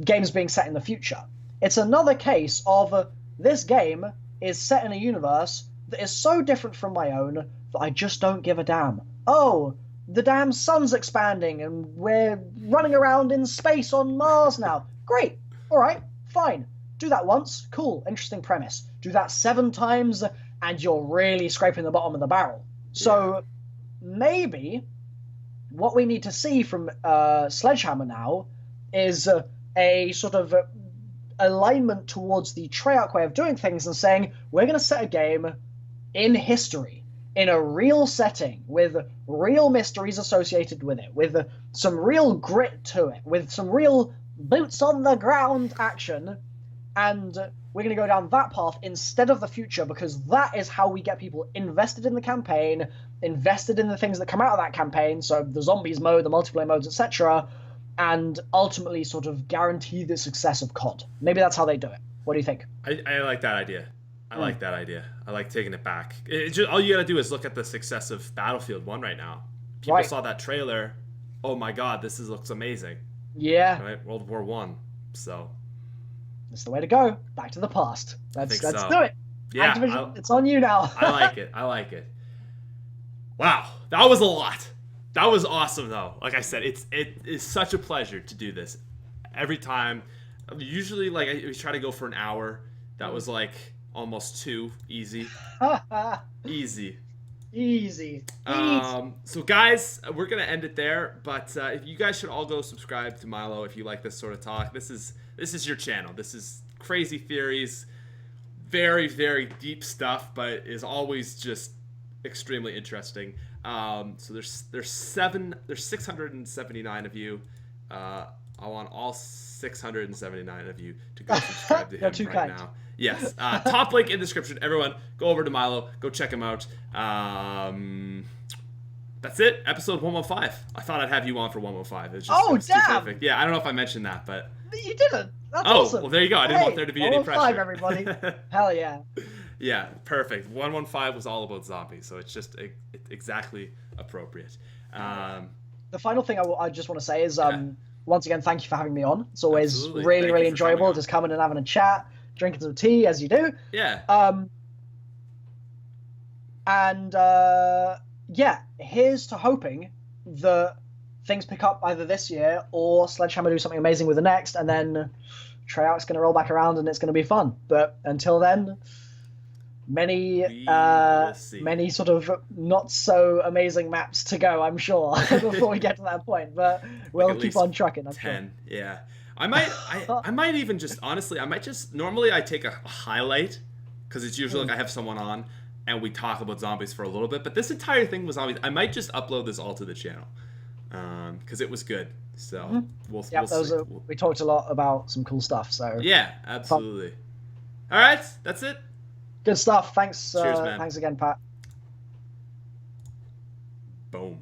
[SPEAKER 2] games being set in the future. It's another case of this game is set in a universe that is so different from my own that I just don't give a damn. Oh, the damn sun's expanding and we're running around in space on Mars now. Great. All right, fine. Do that once. Cool. Interesting premise. Do that 7 times and you're really scraping the bottom of the barrel. So maybe what we need to see from Sledgehammer now is a sort of alignment towards the Treyarch way of doing things and saying, we're going to set a game in history, in a real setting, with real mysteries associated with it, with some real grit to it, with some real boots on the ground action, and we're going to go down that path instead of the future, because that is how we get people invested in the campaign, invested in the things that come out of that campaign, so the zombies mode, the multiplayer modes, etc., and ultimately sort of guarantee the success of COD. Maybe that's how they do it. What do you think?
[SPEAKER 1] I like that idea. I like that idea. I like taking it back. All you gotta do is look at the success of Battlefield 1 right now. People saw that trailer. Oh my god, this looks amazing.
[SPEAKER 2] Yeah.
[SPEAKER 1] Right? World War 1. So
[SPEAKER 2] that's the way to go. Back to the past. Let's do it.
[SPEAKER 1] Yeah,
[SPEAKER 2] Activision, it's on you now.
[SPEAKER 1] I like it. Wow, that was a lot. That was awesome, though. Like I said, it is such a pleasure to do this every time. Usually, like, we try to go for an hour. That was like almost 2. Easy. Easy.
[SPEAKER 2] Easy.
[SPEAKER 1] So guys, we're gonna end it there. But if you guys should all go subscribe to Milo if you like this sort of talk. This is your channel. This is crazy theories, very, very deep stuff, but is always just extremely interesting. So there's 679 of you. I want all 679 of you to go subscribe to him right now. Yes. Top link in the description. Everyone, go over to Milo. Go check him out. That's it. Episode 115. I thought I'd have you on for 115. It's just too perfect. Yeah, I don't know if I mentioned that, but
[SPEAKER 2] you didn't. That's awesome.
[SPEAKER 1] Well, there you go. I didn't want there to be any pressure.
[SPEAKER 2] 115, everybody. Hell yeah.
[SPEAKER 1] Yeah, perfect. 115 was all about zombies, so it's just exactly appropriate.
[SPEAKER 2] The final thing I just want to say is, once again, thank you for having me on. It's always
[SPEAKER 1] Absolutely.
[SPEAKER 2] really, really enjoyable just coming and having a chat, drinking some tea, as you do.
[SPEAKER 1] Yeah.
[SPEAKER 2] Here's to hoping that things pick up either this year or Sledgehammer do something amazing with the next, and then Treyarch's going to roll back around and it's going to be fun. But until then, many sort of not so amazing maps to go, I'm sure, before we get to that point. But we'll keep on trucking. I'm
[SPEAKER 1] 10.
[SPEAKER 2] Sure.
[SPEAKER 1] Yeah. I might even just honestly, normally I take a highlight because it's usually like I have someone on and we talk about zombies for a little bit. But this entire thing was zombies. I might just upload this all to the channel because it was good. So we'll see.
[SPEAKER 2] We talked a lot about some cool stuff. So
[SPEAKER 1] yeah, absolutely. All right, that's it.
[SPEAKER 2] Good stuff. Thanks.
[SPEAKER 1] Cheers, man.
[SPEAKER 2] Thanks again, Pat.
[SPEAKER 1] Boom.